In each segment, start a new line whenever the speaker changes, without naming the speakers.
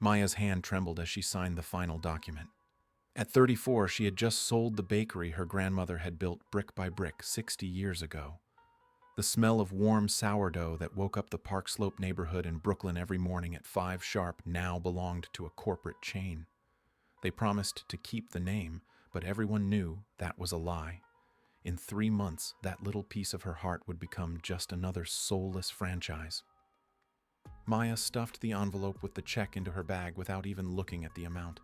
Maya's hand trembled as she signed the final document. At 34, she had just sold the bakery her grandmother had built brick by brick 60 years ago. The smell of warm sourdough that woke up the Park Slope neighborhood in Brooklyn every morning at 5 sharp now belonged to a corporate chain. They promised to keep the name, but everyone knew that was a lie. In 3 months, that little piece of her heart would become just another soulless franchise. Maya stuffed the envelope with the check into her bag without even looking at the amount.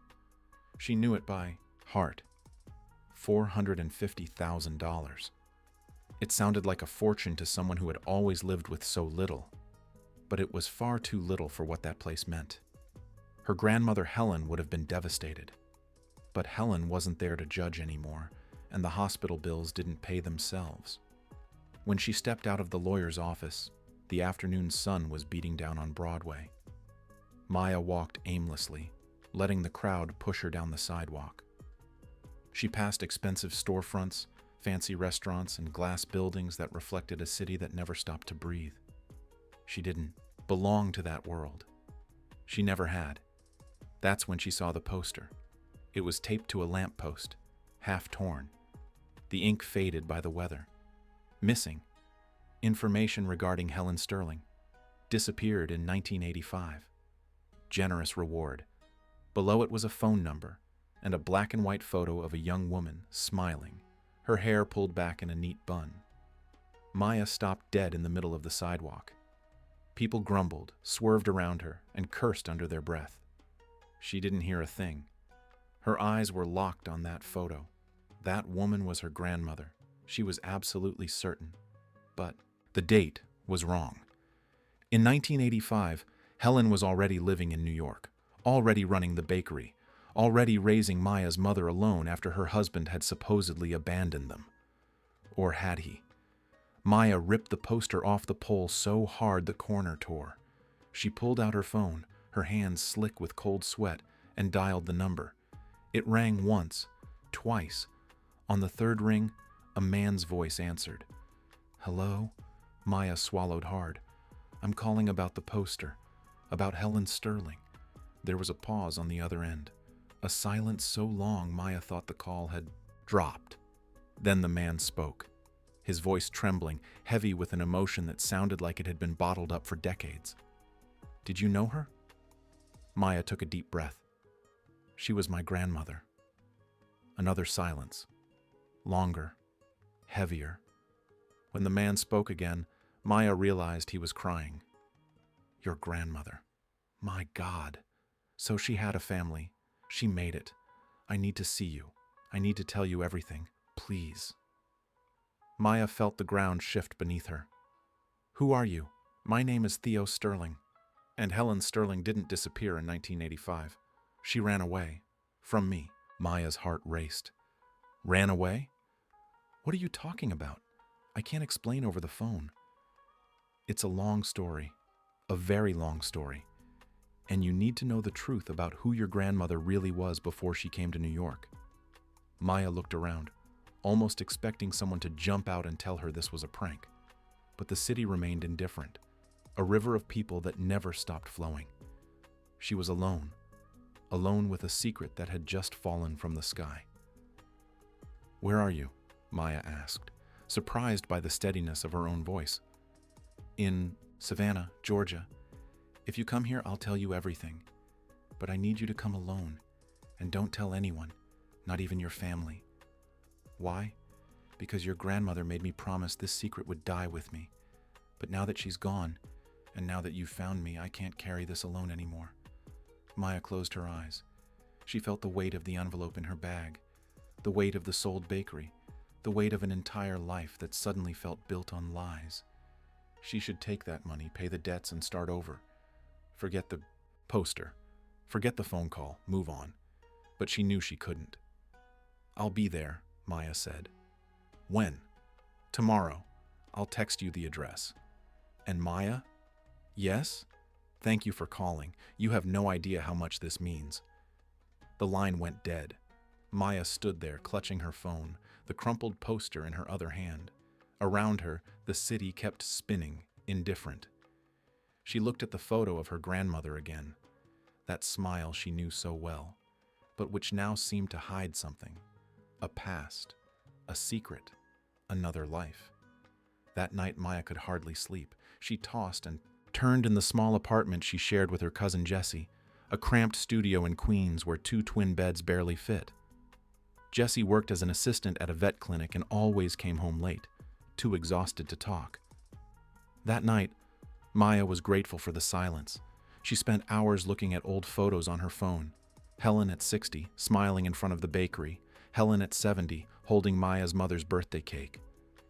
She knew it by heart. $450,000. It sounded like a fortune to someone who had always lived with so little, but it was far too little for what that place meant. Her grandmother Helen would have been devastated. But Helen wasn't there to judge anymore, and the hospital bills didn't pay themselves. When she stepped out of the lawyer's office, the afternoon sun was beating down on Broadway. Maya walked aimlessly, letting the crowd push her down the sidewalk. She passed expensive storefronts, fancy restaurants, and glass buildings that reflected a city that never stopped to breathe. She didn't belong to that world. She never had. That's when she saw the poster. It was taped to a lamppost, half torn. The ink faded by the weather. Missing. Information regarding Helen Sterling. Disappeared in 1985. Generous reward. Below it was a phone number and a black and white photo of a young woman smiling, her hair pulled back in a neat bun. Maya stopped dead in the middle of the sidewalk. People grumbled, swerved around her, and cursed under their breath. She didn't hear a thing. Her eyes were locked on that photo. That woman was her grandmother. She was absolutely certain. But the date was wrong. In 1985, Helen was already living in New York, already running the bakery, already raising Maya's mother alone after her husband had supposedly abandoned them. Or had he? Maya ripped the poster off the pole so hard the corner tore. She pulled out her phone, her hands slick with cold sweat, and dialed the number. It rang once, twice. On the third ring, a man's voice answered. "Hello?" Maya swallowed hard. "I'm calling about the poster, about Helen Sterling." There was a pause on the other end, a silence so long Maya thought the call had dropped. Then the man spoke, his voice trembling, heavy with an emotion that sounded like it had been bottled up for decades. "Did you know her?" Maya took a deep breath. "She was my grandmother." Another silence. Longer. Heavier. When the man spoke again, Maya realized he was crying. "Your grandmother. My God. So she had a family. She made it. I need to see you. I need to tell you everything. Please." Maya felt the ground shift beneath her. "Who are you?" "My name is Theo Sterling." And Helen Sterling didn't disappear in 1985. She ran away. From me. Maya's heart raced. Ran away? What are you talking about? I can't explain over the phone. It's a long story. A very long story. And you need to know the truth about who your grandmother really was before she came to New York. Maya looked around, almost expecting someone to jump out and tell her this was a prank. But the city remained indifferent, a river of people that never stopped flowing. She was alone, alone with a secret that had just fallen from the sky. "Where are you?" Maya asked, surprised by the steadiness of her own voice. "In Savannah, Georgia. If you come here, I'll tell you everything. But I need you to come alone, and don't tell anyone, not even your family. Why? Because your grandmother made me promise this secret would die with me. But now that she's gone, and now that you've found me, I can't carry this alone anymore." Maya closed her eyes. She felt the weight of the envelope in her bag, the weight of the sold bakery, the weight of an entire life that suddenly felt built on lies. She should take that money, pay the debts, and start over. Forget the poster. Forget the phone call. Move on. But she knew she couldn't. "I'll be there," Maya said. "When?" "Tomorrow. I'll text you the address." "And Maya?" "Yes? Thank you for calling. You have no idea how much this means." The line went dead. Maya stood there, clutching her phone, the crumpled poster in her other hand. Around her, the city kept spinning, indifferent. She looked at the photo of her grandmother again. that smile she knew so well, but which now seemed to hide something. A past, a secret, another life. That night Maya could hardly sleep. She tossed and turned in the small apartment she shared with her cousin Jessie, a cramped studio in Queens where 2 twin beds barely fit. Jessie worked as an assistant at a vet clinic and always came home late, too exhausted to talk. That night, Maya was grateful for the silence. She spent hours looking at old photos on her phone. Helen at 60, smiling in front of the bakery. Helen at 70, holding Maya's mother's birthday cake.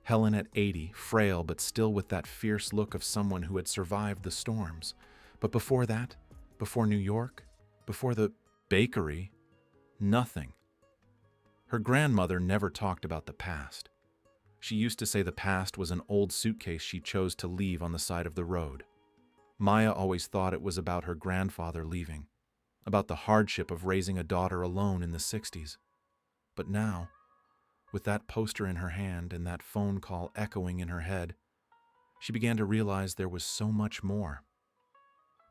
Helen at 80, frail but still with that fierce look of someone who had survived the storms. But before that, before New York, before the bakery, nothing. Her grandmother never talked about the past. She used to say the past was an old suitcase she chose to leave on the side of the road. Maya always thought it was about her grandfather leaving, about the hardship of raising a daughter alone in the 60s. But now, with that poster in her hand and that phone call echoing in her head, she began to realize there was so much more.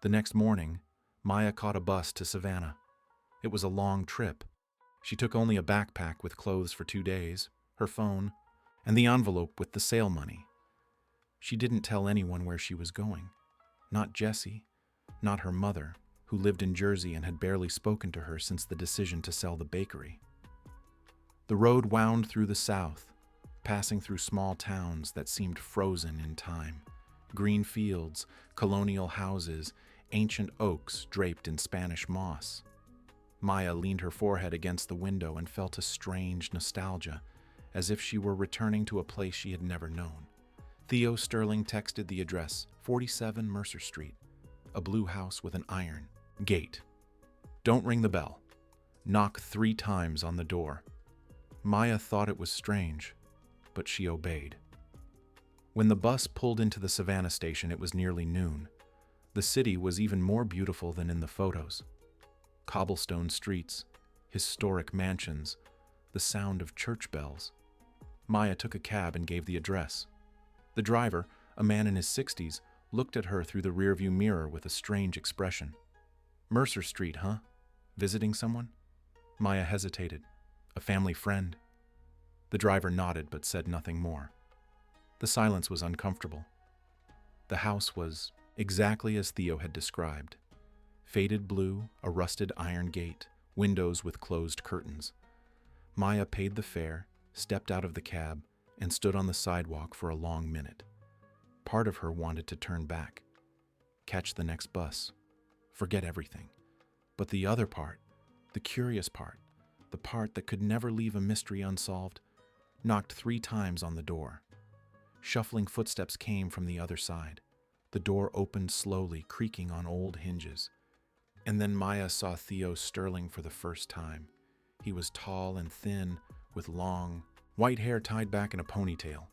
The next morning, Maya caught a bus to Savannah. It was a long trip. She took only a backpack with clothes for 2 days, her phone, and the envelope with the sale money. She didn't tell anyone where she was going. Not Jessie, not her mother, who lived in Jersey and had barely spoken to her since the decision to sell the bakery. The road wound through the south, passing through small towns that seemed frozen in time. Green fields, colonial houses, ancient oaks draped in Spanish moss. Maya leaned her forehead against the window and felt a strange nostalgia, as if she were returning to a place she had never known. Theo Sterling texted the address, 47 Mercer Street, a blue house with an iron gate. Don't ring the bell. Knock 3 times on the door. Maya thought it was strange, but she obeyed. When the bus pulled into the Savannah station, it was nearly noon. The city was even more beautiful than in the photos. Cobblestone streets, historic mansions, the sound of church bells. Maya took a cab and gave the address. The driver, a man in his 60s, looked at her through the rearview mirror with a strange expression. Mercer Street, huh? Visiting someone? Maya hesitated. A family friend? The driver nodded but said nothing more. The silence was uncomfortable. The house was exactly as Theo had described. Faded blue, a rusted iron gate, windows with closed curtains. Maya paid the fare, stepped out of the cab, and stood on the sidewalk for a long minute. Part of her wanted to turn back, catch the next bus, forget everything. But the other part, the curious part, the part that could never leave a mystery unsolved, knocked 3 times on the door. Shuffling footsteps came from the other side. The door opened slowly, creaking on old hinges. And then Maya saw Theo Sterling for the first time. He was tall and thin, with long, white hair tied back in a ponytail.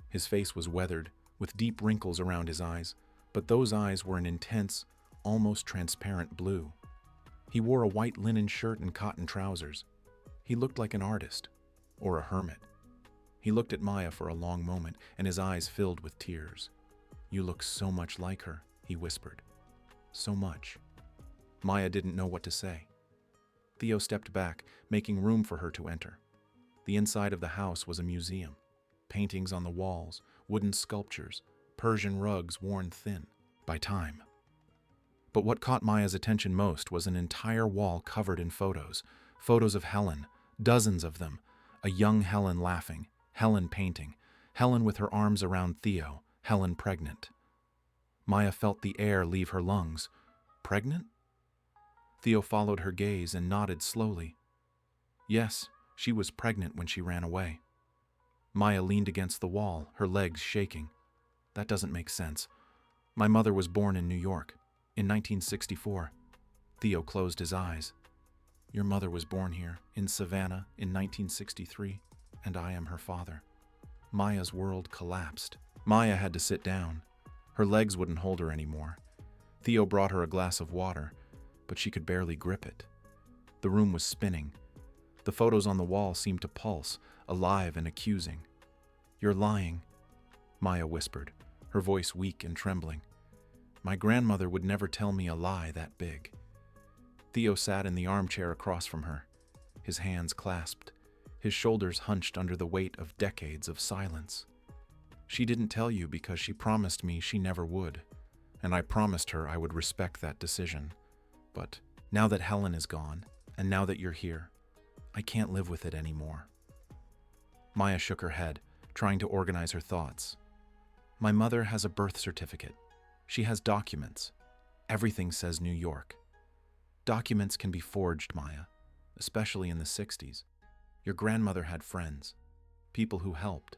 His face was weathered, with deep wrinkles around his eyes, but those eyes were an intense, almost transparent blue. He wore a white linen shirt and cotton trousers. He looked like an artist, or a hermit. He looked at Maya for a long moment, and his eyes filled with tears. "You look so much like her," he whispered. "So much." Maya didn't know what to say. Theo stepped back, making room for her to enter. The inside of the house was a museum. Paintings on the walls, wooden sculptures, Persian rugs worn thin by time. But what caught Maya's attention most was an entire wall covered in photos. Photos of Helen, dozens of them. A young Helen laughing, Helen painting, Helen with her arms around Theo, Helen pregnant. Maya felt the air leave her lungs. Pregnant? Theo followed her gaze and nodded slowly. Yes, she was pregnant when she ran away. Maya leaned against the wall, her legs shaking. That doesn't make sense. My mother was born in New York, in 1964. Theo closed his eyes. Your mother was born here, in Savannah, in 1963, and I am her father. Maya's world collapsed. Maya had to sit down. Her legs wouldn't hold her anymore. Theo brought her a glass of water, but she could barely grip it. The room was spinning. The photos on the wall seemed to pulse, alive and accusing. You're lying, Maya whispered, her voice weak and trembling. My grandmother would never tell me a lie that big. Theo sat in the armchair across from her, his hands clasped, his shoulders hunched under the weight of decades of silence. She didn't tell you because she promised me she never would, and I promised her I would respect that decision. But now that Helen is gone, and now that you're here, I can't live with it anymore. Maya shook her head, trying to organize her thoughts. My mother has a birth certificate. She has documents. Everything says New York. Documents can be forged, Maya, especially in the 60s. Your grandmother had friends, people who helped.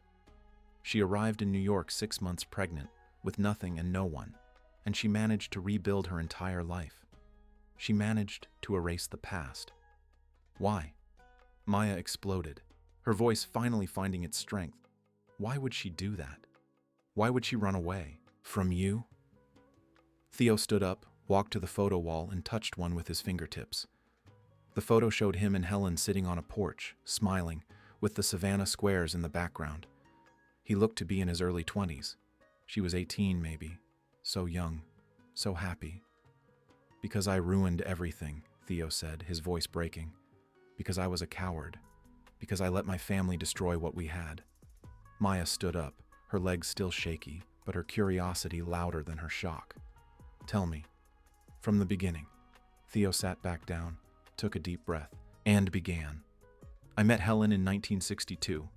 She arrived in New York 6 months pregnant, with nothing and no one, and she managed to rebuild her entire life. She managed to erase the past. Why? Maya exploded, her voice finally finding its strength. Why would she do that? Why would she run away? From you? Theo stood up, walked to the photo wall, and touched one with his fingertips. The photo showed him and Helen sitting on a porch, smiling, with the Savannah squares in the background. He looked to be in his early 20s. She was 18, maybe. So young, so happy. Because I ruined everything, Theo said, his voice breaking. Because I was a coward. Because I let my family destroy what we had. Maya stood up, her legs still shaky, but her curiosity louder than her shock. Tell me, from the beginning. Theo sat back down, took a deep breath, and began. I met Helen in 1962.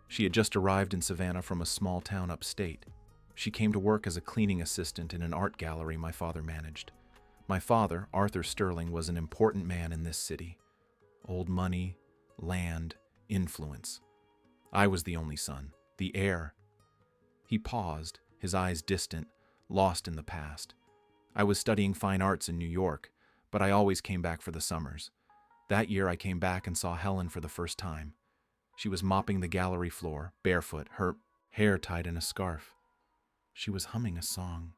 She had just arrived in Savannah from a small town upstate. She came to work as a cleaning assistant in an art gallery my father managed. My father, Arthur Sterling, was an important man in this city. Old money, land, influence. I was the only son, the heir. He paused, his eyes distant, lost in the past. I was studying fine arts in New York, but I always came back for the summers. That year I came back and saw Helen for the first time. She was mopping the gallery floor, barefoot, her hair tied in a scarf. She was humming a song,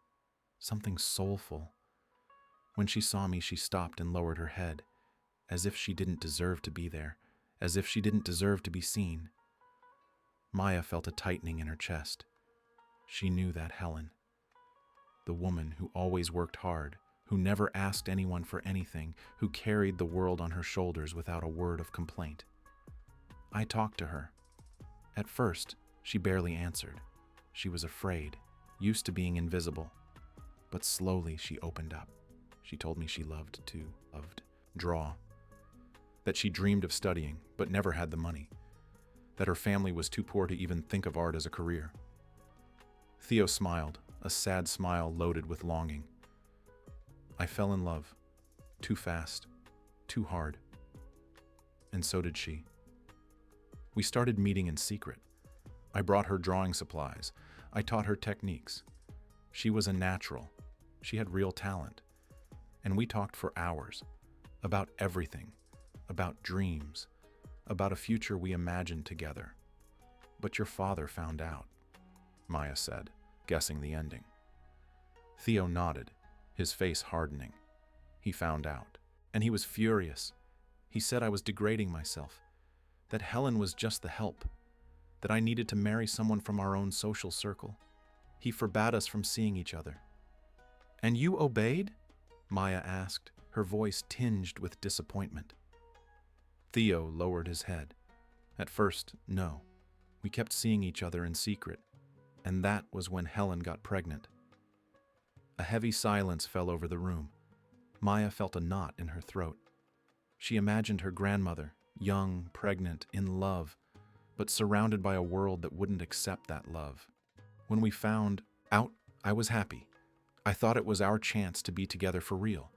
something soulful. When she saw me, she stopped and lowered her head, as if she didn't deserve to be there, as if she didn't deserve to be seen. Maya felt a tightening in her chest. She knew that Helen, the woman who always worked hard, who never asked anyone for anything, who carried the world on her shoulders without a word of complaint. I talked to her. At first, she barely answered. She was afraid, used to being invisible. But slowly she opened up. She told me she loved draw. That she dreamed of studying, but never had the money. That her family was too poor to even think of art as a career. Theo smiled, a sad smile loaded with longing. I fell in love. Too fast. Too hard. And so did she. We started meeting in secret. I brought her drawing supplies. I taught her techniques. She was a natural. She had real talent. And we talked for hours. About everything. About dreams. About a future we imagined together. But your father found out, Maya said, guessing the ending. Theo nodded, his face hardening. He found out. And he was furious. He said I was degrading myself. That Helen was just the help. That I needed to marry someone from our own social circle. He forbade us from seeing each other. And you obeyed? Maya asked, her voice tinged with disappointment. Theo lowered his head. At first, no. We kept seeing each other in secret, and that was when Helen got pregnant. A heavy silence fell over the room. Maya felt a knot in her throat. She imagined her grandmother, young, pregnant, in love, but surrounded by a world that wouldn't accept that love. When we found out, I was happy. I thought it was our chance to be together for real.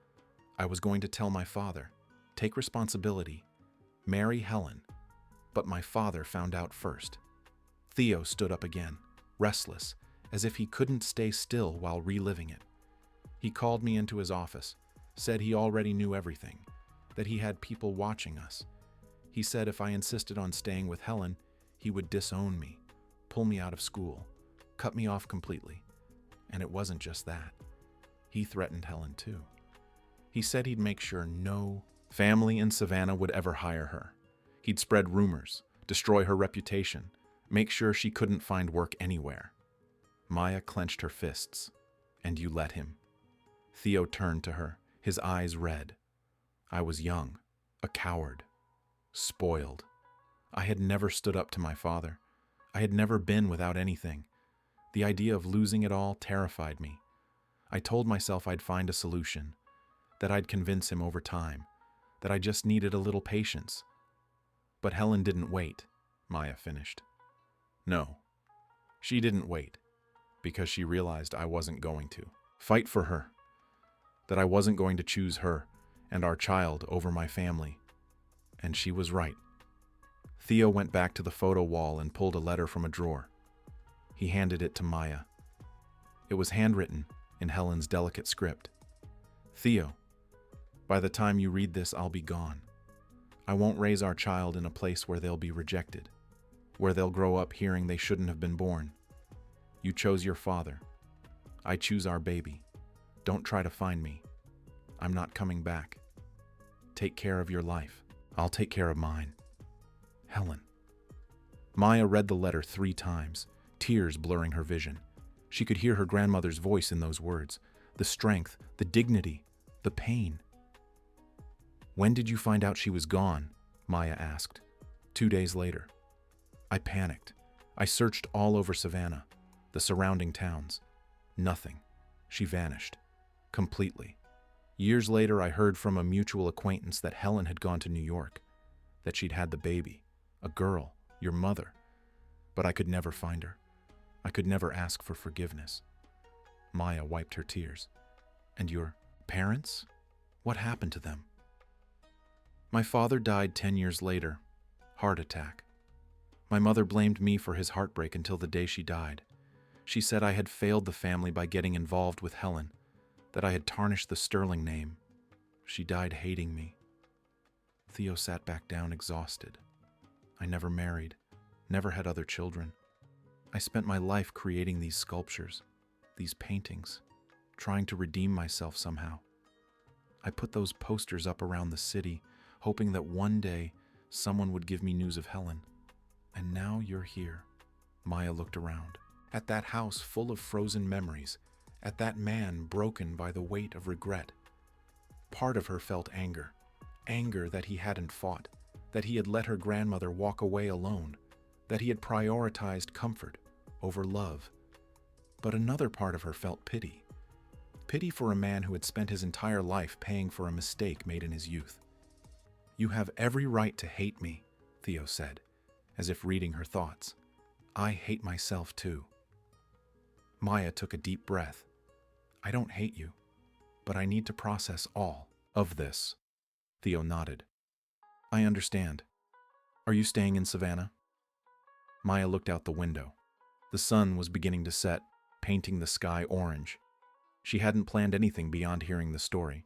I was going to tell my father, take responsibility, marry Helen. But my father found out first. Theo stood up again, restless, as if he couldn't stay still while reliving it. He called me into his office, said he already knew everything, that he had people watching us. He said if I insisted on staying with Helen, he would disown me, pull me out of school, cut me off completely. And it wasn't just that. He threatened Helen too. He said he'd make sure no family in Savannah would ever hire her. He'd spread rumors, destroy her reputation, make sure she couldn't find work anywhere. Maya clenched her fists. And you let him. Theo turned to her, his eyes red. I was young, a coward, spoiled. I had never stood up to my father. I had never been without anything. The idea of losing it all terrified me. I told myself I'd find a solution, that I'd convince him over time, that I just needed a little patience. But Helen didn't wait, Maya finished. No, she didn't wait, because she realized I wasn't going to fight for her, that I wasn't going to choose her and our child over my family. And she was right. Theo went back to the photo wall and pulled a letter from a drawer. He handed it to Maya. It was handwritten in Helen's delicate script. Theo, by the time you read this, I'll be gone. I won't raise our child in a place where they'll be rejected, where they'll grow up hearing they shouldn't have been born. You chose your father. I choose our baby. Don't try to find me. I'm not coming back. Take care of your life. I'll take care of mine. Helen. Maya read the letter 3 times, tears blurring her vision. She could hear her grandmother's voice in those words, the strength, the dignity, the pain. When did you find out she was gone? Maya asked. 2 days later. I panicked. I searched all over Savannah, the surrounding towns. Nothing. She vanished. Completely. Years later, I heard from a mutual acquaintance that Helen had gone to New York, that she'd had the baby, a girl, your mother. But I could never find her. I could never ask for forgiveness. Maya wiped her tears. And your parents? What happened to them? My father died 10 years later. Heart attack. My mother blamed me for his heartbreak until the day she died. She said I had failed the family by getting involved with Helen, that I had tarnished the Sterling name. She died hating me. Theo sat back down exhausted. I never married, never had other children. I spent my life creating these sculptures, these paintings, trying to redeem myself somehow. I put those posters up around the city, hoping that one day someone would give me news of Helen. And now you're here. Maya looked around. At that house full of frozen memories, at that man broken by the weight of regret. Part of her felt anger. Anger that he hadn't fought, that he had let her grandmother walk away alone, that he had prioritized comfort over love. But another part of her felt pity. Pity for a man who had spent his entire life paying for a mistake made in his youth. You have every right to hate me, Theo said, as if reading her thoughts. I hate myself too. Maya took a deep breath. I don't hate you, but I need to process all of this. Theo nodded. I understand. Are you staying in Savannah? Maya looked out the window. The sun was beginning to set, painting the sky orange. She hadn't planned anything beyond hearing the story,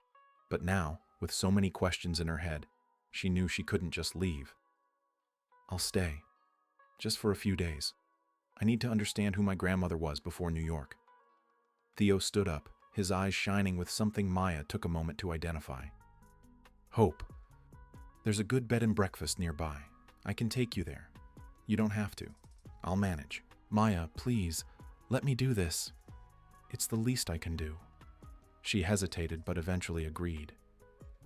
but now, with so many questions in her head, she knew she couldn't just leave. I'll stay, just for a few days. I need to understand who my grandmother was before New York. Theo stood up, his eyes shining with something Maya took a moment to identify. Hope. There's a good bed and breakfast nearby. I can take you there. You don't have to. I'll manage. Maya, please, let me do this. It's the least I can do. She hesitated, but eventually agreed.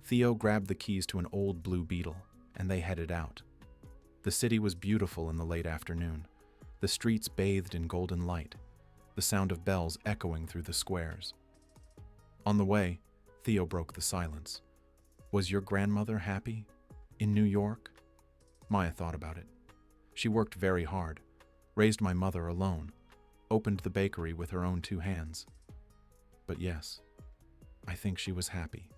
Theo grabbed the keys to an old blue Beetle, and they headed out. The city was beautiful in the late afternoon, the streets bathed in golden light, the sound of bells echoing through the squares. On the way, Theo broke the silence. Was your grandmother happy? In New York? Maya thought about it. She worked very hard, raised my mother alone, opened the bakery with her own 2 hands. But yes, I think she was happy,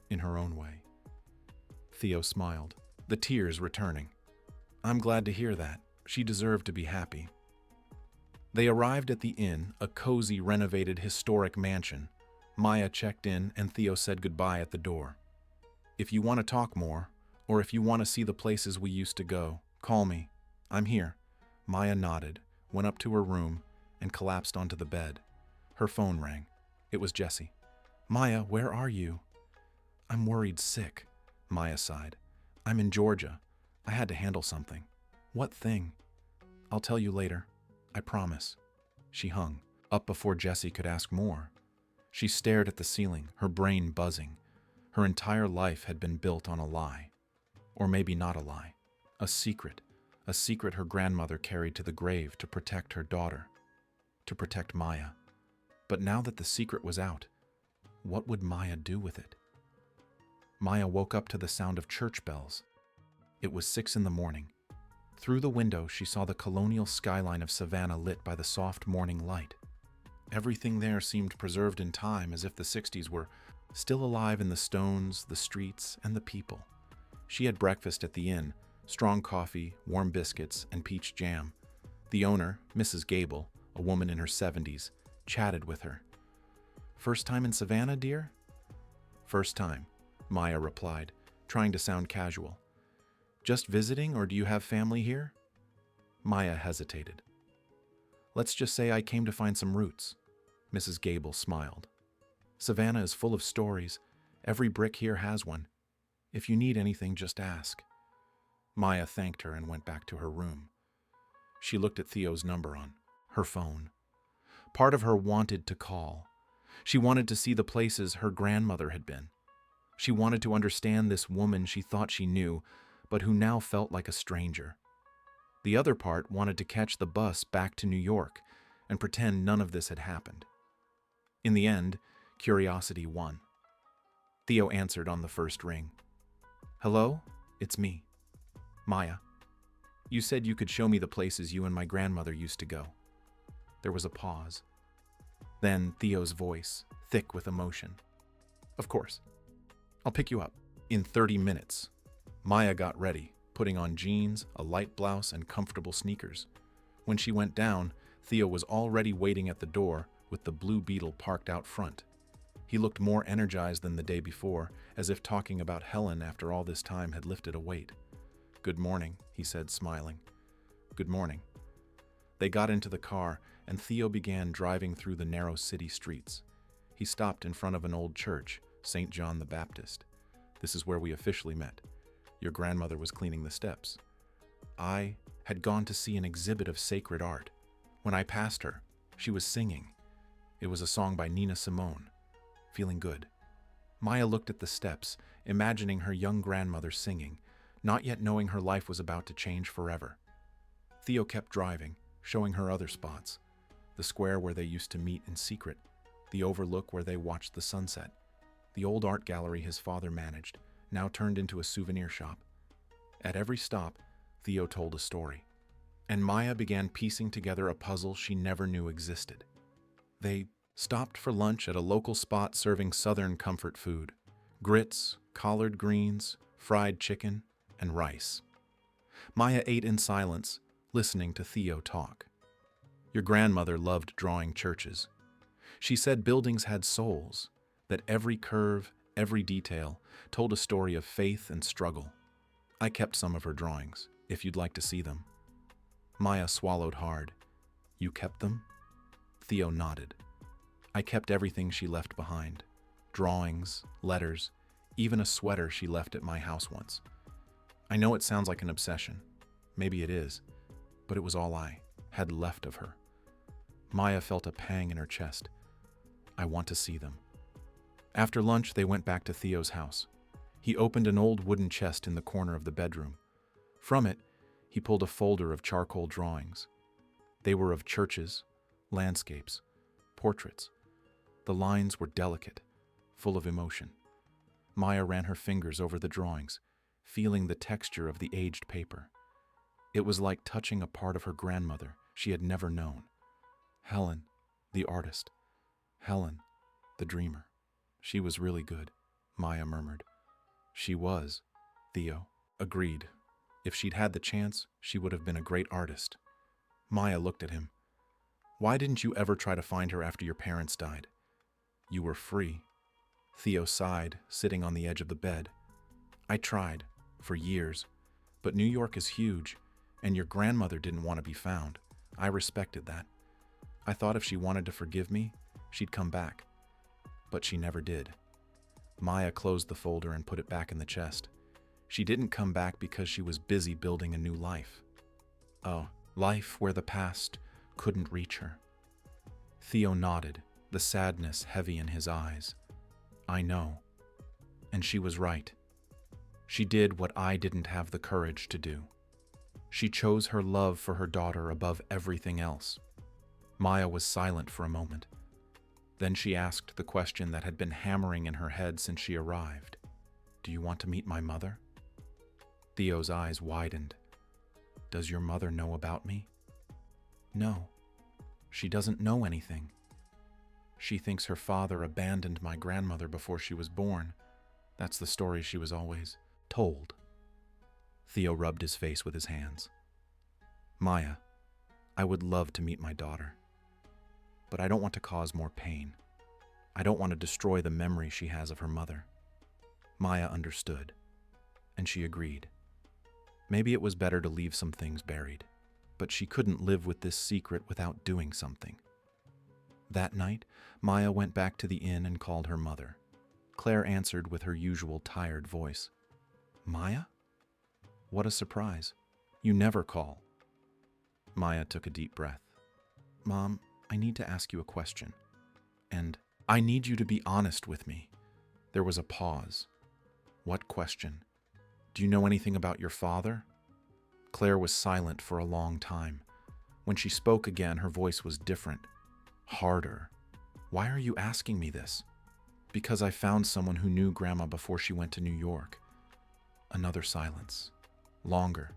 in her own way. Theo smiled, the tears returning. I'm glad to hear that. She deserved to be happy. They arrived at the inn, a cozy, renovated, historic mansion. Maya checked in and Theo said goodbye at the door. If you want to talk more, or if you want to see the places we used to go, call me. I'm here. Maya nodded, went up to her room, and collapsed onto the bed. Her phone rang. It was Jessie. Maya, where are you? I'm worried sick, Maya sighed. I'm in Georgia. I had to handle something. What thing? I'll tell you later. I promise. She hung, up before Jessie could ask more. She stared at the ceiling, her brain buzzing. Her entire life had been built on a lie. Or maybe not a lie. A secret her grandmother carried to the grave to protect her daughter, to protect Maya. But now that the secret was out, what would Maya do with it? Maya woke up to the sound of church bells. It was 6 in the morning. Through the window, she saw the colonial skyline of Savannah lit by the soft morning light. Everything there seemed preserved in time, as if the 60s were still alive in the stones, the streets, and the people. She had breakfast at the inn, strong coffee, warm biscuits, and peach jam. The owner, Mrs. Gable, a woman in her 70s, chatted with her. "First time in Savannah, dear?" "First time," Maya replied, trying to sound casual. "Just visiting, or do you have family here?" Maya hesitated. "Let's just say I came to find some roots." Mrs. Gable smiled. "Savannah is full of stories. Every brick here has one. If you need anything, just ask." Maya thanked her and went back to her room. She looked at Theo's number on her phone. Part of her wanted to call. She wanted to see the places her grandmother had been. She wanted to understand this woman she thought she knew, but who now felt like a stranger. The other part wanted to catch the bus back to New York and pretend none of this had happened. In the end, curiosity won. Theo answered on the first ring. "Hello? It's me. Maya. You said you could show me the places you and my grandmother used to go." There was a pause. Then Theo's voice, thick with emotion. "Of course. I'll pick you up in 30 minutes. Maya got ready, putting on jeans, a light blouse, and comfortable sneakers. When she went down, Theo was already waiting at the door with the Blue Beetle parked out front. He looked more energized than the day before, as if talking about Helen after all this time had lifted a weight. "Good morning," he said, smiling. "Good morning." They got into the car, and Theo began driving through the narrow city streets. He stopped in front of an old church, St. John the Baptist. "This is where we officially met. Your grandmother was cleaning the steps." I had gone to see an exhibit of sacred art. When I passed her, she was singing. It was a song by Nina Simone. Feeling good. Maya looked at the steps, imagining her young grandmother singing, not yet knowing her life was about to change forever. Theo kept driving, showing her other spots. The square where they used to meet in secret, the overlook where they watched the sunset, the old art gallery his father managed, now turned into a souvenir shop. At every stop, Theo told a story, and Maya began piecing together a puzzle she never knew existed. They stopped for lunch at a local spot serving Southern comfort food: grits, collard greens, fried chicken, and rice. Maya ate in silence, listening to Theo talk. Your grandmother loved drawing churches. She said buildings had souls, that every curve, every detail, told a story of faith and struggle. I kept some of her drawings, if you'd like to see them. Maya swallowed hard. "You kept them?" Theo nodded. "I kept everything she left behind. Drawings, letters, even a sweater she left at my house once. I know it sounds like an obsession. Maybe it is, but it was all I had left of her." Maya felt a pang in her chest. "I want to see them." After lunch, they went back to Theo's house. He opened an old wooden chest in the corner of the bedroom. From it, he pulled a folder of charcoal drawings. They were of churches, landscapes, portraits. The lines were delicate, full of emotion. Maya ran her fingers over the drawings, feeling the texture of the aged paper. It was like touching a part of her grandmother she had never known. Helen, the artist. Helen, the dreamer. She was really good, Maya murmured. "She was," Theo agreed. "If she'd had the chance, she would have been a great artist." Maya looked at him. "Why didn't you ever try to find her after your parents died?" "You were free." Theo sighed, sitting on the edge of the bed. "I tried, for years. But New York is huge, and your grandmother didn't want to be found. I respected that. I thought if she wanted to forgive me, she'd come back. But she never did." Maya closed the folder and put it back in the chest. She didn't come back because she was busy building a new life. A life where the past couldn't reach her. Theo nodded, the sadness heavy in his eyes. "I know." And she was right. She did what I didn't have the courage to do. She chose her love for her daughter above everything else. Maya was silent for a moment. Then she asked the question that had been hammering in her head since she arrived. Do you want to meet my mother? Theo's eyes widened. Does your mother know about me? No. She doesn't know anything. She thinks her father abandoned my grandmother before she was born. That's the story she was always told. Theo rubbed his face with his hands. Maya, I would love to meet my daughter. But I don't want to cause more pain. I don't want to destroy the memory she has of her mother. Maya understood, and she agreed. Maybe it was better to leave some things buried, but she couldn't live with this secret without doing something. That night, Maya went back to the inn and called her mother. Claire answered with her usual tired voice. Maya? What a surprise. You never call. Maya took a deep breath. Mom, I need to ask you a question. And I need you to be honest with me. There was a pause. What question? Do you know anything about your father? Claire was silent for a long time. When she spoke again, her voice was different, harder. Why are you asking me this? Because I found someone who knew Grandma before she went to New York. Another silence. Longer.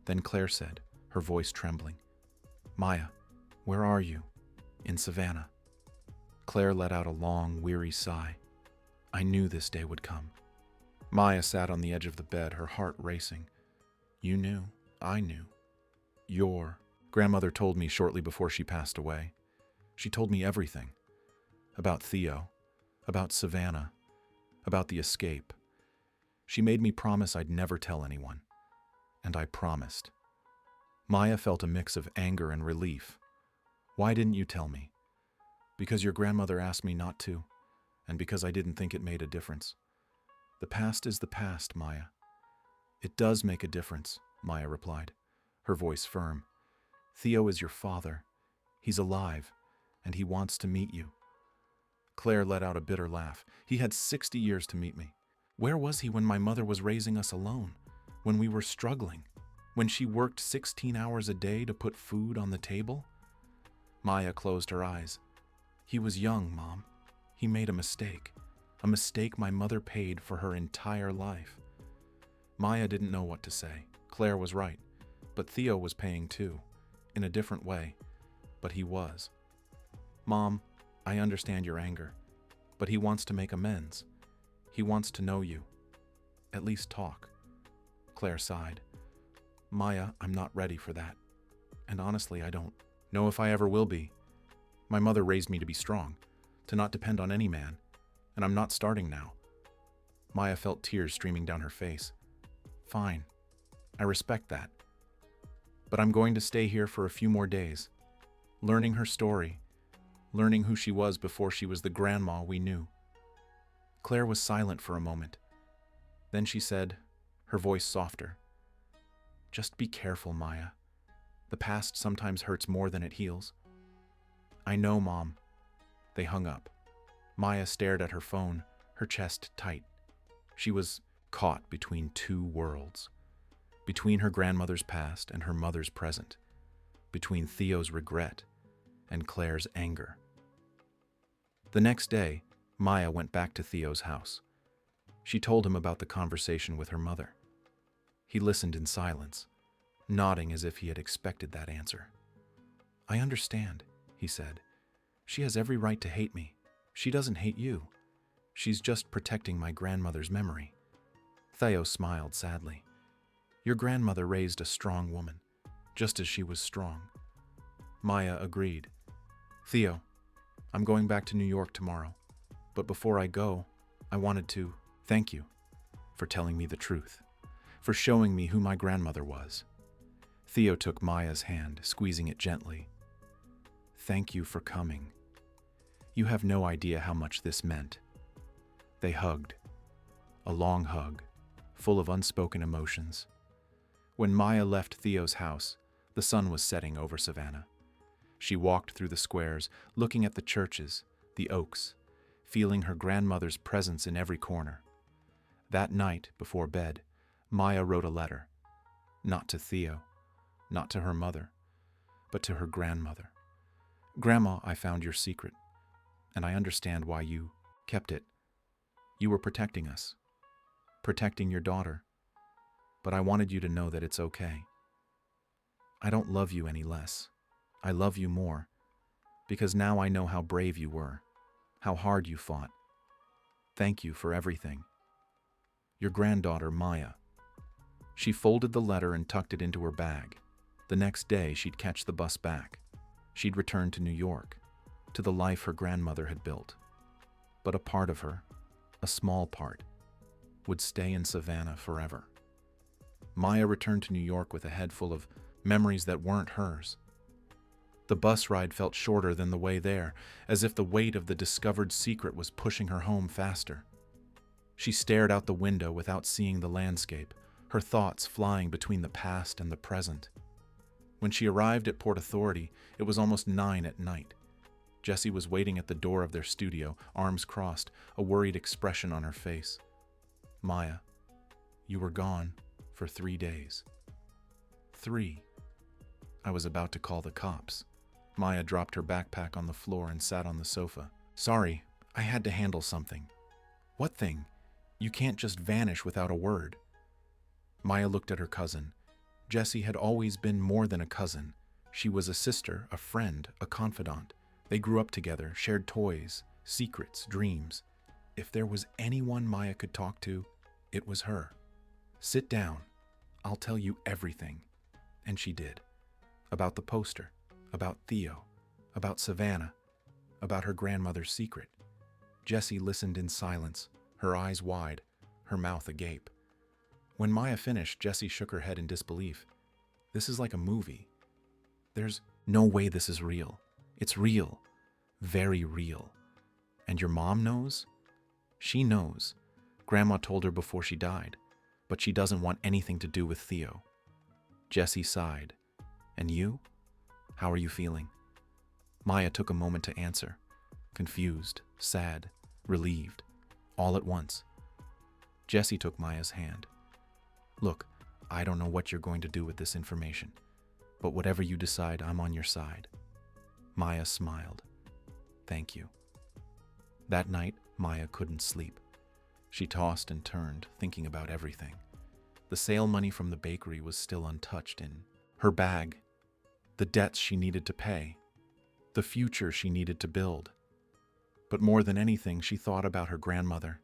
Then Claire said, her voice trembling, Maya, where are you? In Savannah. Claire let out a long, weary sigh. I knew this day would come. Maya sat on the edge of the bed, her heart racing. You knew. I knew. Your grandmother told me shortly before she passed away. She told me everything. About Theo. About Savannah. About the escape. She made me promise I'd never tell anyone. And I promised. Maya felt a mix of anger and relief. Why didn't you tell me? Because your grandmother asked me not to, and because I didn't think it made a difference. The past is the past, Maya. It does make a difference, Maya replied, her voice firm. Theo is your father. He's alive, and he wants to meet you. Claire let out a bitter laugh. He had 60 years to meet me. Where was he when my mother was raising us alone? When we were struggling? When she worked 16 hours a day to put food on the table? Maya closed her eyes. He was young, Mom. He made a mistake my mother paid for her entire life. Maya didn't know what to say. Claire was right, but Theo was paying too, in a different way, but he was. Mom, I understand your anger, but he wants to make amends. He wants to know you. At least talk. Claire sighed. Maya, I'm not ready for that. And honestly, I don't know if I ever will be. My mother raised me to be strong, to not depend on any man, and I'm not starting now. Maya felt tears streaming down her face. Fine, I respect that. But I'm going to stay here for a few more days, learning her story, learning who she was before she was the grandma we knew. Claire was silent for a moment. Then she said, her voice softer, just be careful, Maya. The past sometimes hurts more than it heals. I know, Mom. They hung up. Maya stared at her phone, her chest tight. She was caught between two worlds. Between her grandmother's past and her mother's present. Between Theo's regret and Claire's anger. The next day, Maya went back to Theo's house. She told him about the conversation with her mother. He listened in silence, nodding as if he had expected that answer. I understand, he said. She has every right to hate me. She doesn't hate you. She's just protecting my grandmother's memory. Theo smiled sadly. Your grandmother raised a strong woman, just as she was strong. Maya agreed. Theo, I'm going back to New York tomorrow, but before I go, I wanted to thank you for telling me the truth, for showing me who my grandmother was. Theo took Maya's hand, squeezing it gently. Thank you for coming. You have no idea how much this meant. They hugged. A long hug, full of unspoken emotions. When Maya left Theo's house, the sun was setting over Savannah. She walked through the squares, looking at the churches, the oaks, feeling her grandmother's presence in every corner. That night, before bed, Maya wrote a letter. Not to Theo, not to her mother, but to her grandmother. Grandma, I found your secret, and I understand why you kept it. You were protecting us, protecting your daughter, but I wanted you to know that it's okay. I don't love you any less. I love you more, because now I know how brave you were, how hard you fought. Thank you for everything. Your granddaughter, Maya. She folded the letter and tucked it into her bag. The next day, she'd catch the bus back. She'd return to New York, to the life her grandmother had built. But a part of her, a small part, would stay in Savannah forever. Maya returned to New York with a head full of memories that weren't hers. The bus ride felt shorter than the way there, as if the weight of the discovered secret was pushing her home faster. She stared out the window without seeing the landscape, her thoughts flying between the past and the present. When she arrived at Port Authority, it was almost 9 at night. Jessie was waiting at the door of their studio, arms crossed, a worried expression on her face. Maya, you were gone for 3 days. 3. I was about to call the cops. Maya dropped her backpack on the floor and sat on the sofa. Sorry, I had to handle something. What thing? You can't just vanish without a word. Maya looked at her cousin. Jessie had always been more than a cousin. She was a sister, a friend, a confidant. They grew up together, shared toys, secrets, dreams. If there was anyone Maya could talk to, it was her. Sit down. I'll tell you everything. And she did. About the poster, about Theo, about Savannah, about her grandmother's secret. Jessie listened in silence, her eyes wide, her mouth agape. When Maya finished, Jessie shook her head in disbelief. This is like a movie. There's no way this is real. It's real. Very real. And your mom knows? She knows. Grandma told her before she died, but she doesn't want anything to do with Theo. Jessie sighed. And you? How are you feeling? Maya took a moment to answer. Confused, sad, relieved, all at once. Jessie took Maya's hand. Look, I don't know what you're going to do with this information, but whatever you decide, I'm on your side. Maya smiled. Thank you. That night, Maya couldn't sleep. She tossed and turned, thinking about everything. The sale money from the bakery was still untouched in her bag, the debts she needed to pay, the future she needed to build. But more than anything, she thought about her grandmother,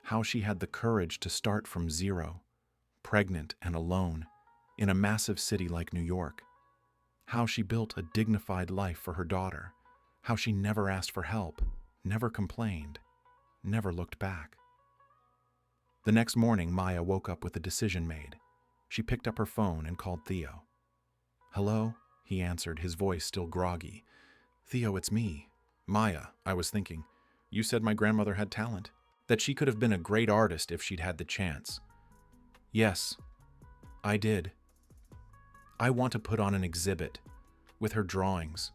how she had the courage to start from zero, pregnant and alone, in a massive city like New York, how she built a dignified life for her daughter, how she never asked for help, never complained, never looked back. The next morning, Maya woke up with a decision made. She picked up her phone and called Theo. Hello? He answered, his voice still groggy. Theo, it's me. Maya, I was thinking. You said my grandmother had talent, that she could have been a great artist if she'd had the chance. Yes, I did. I want to put on an exhibit with her drawings.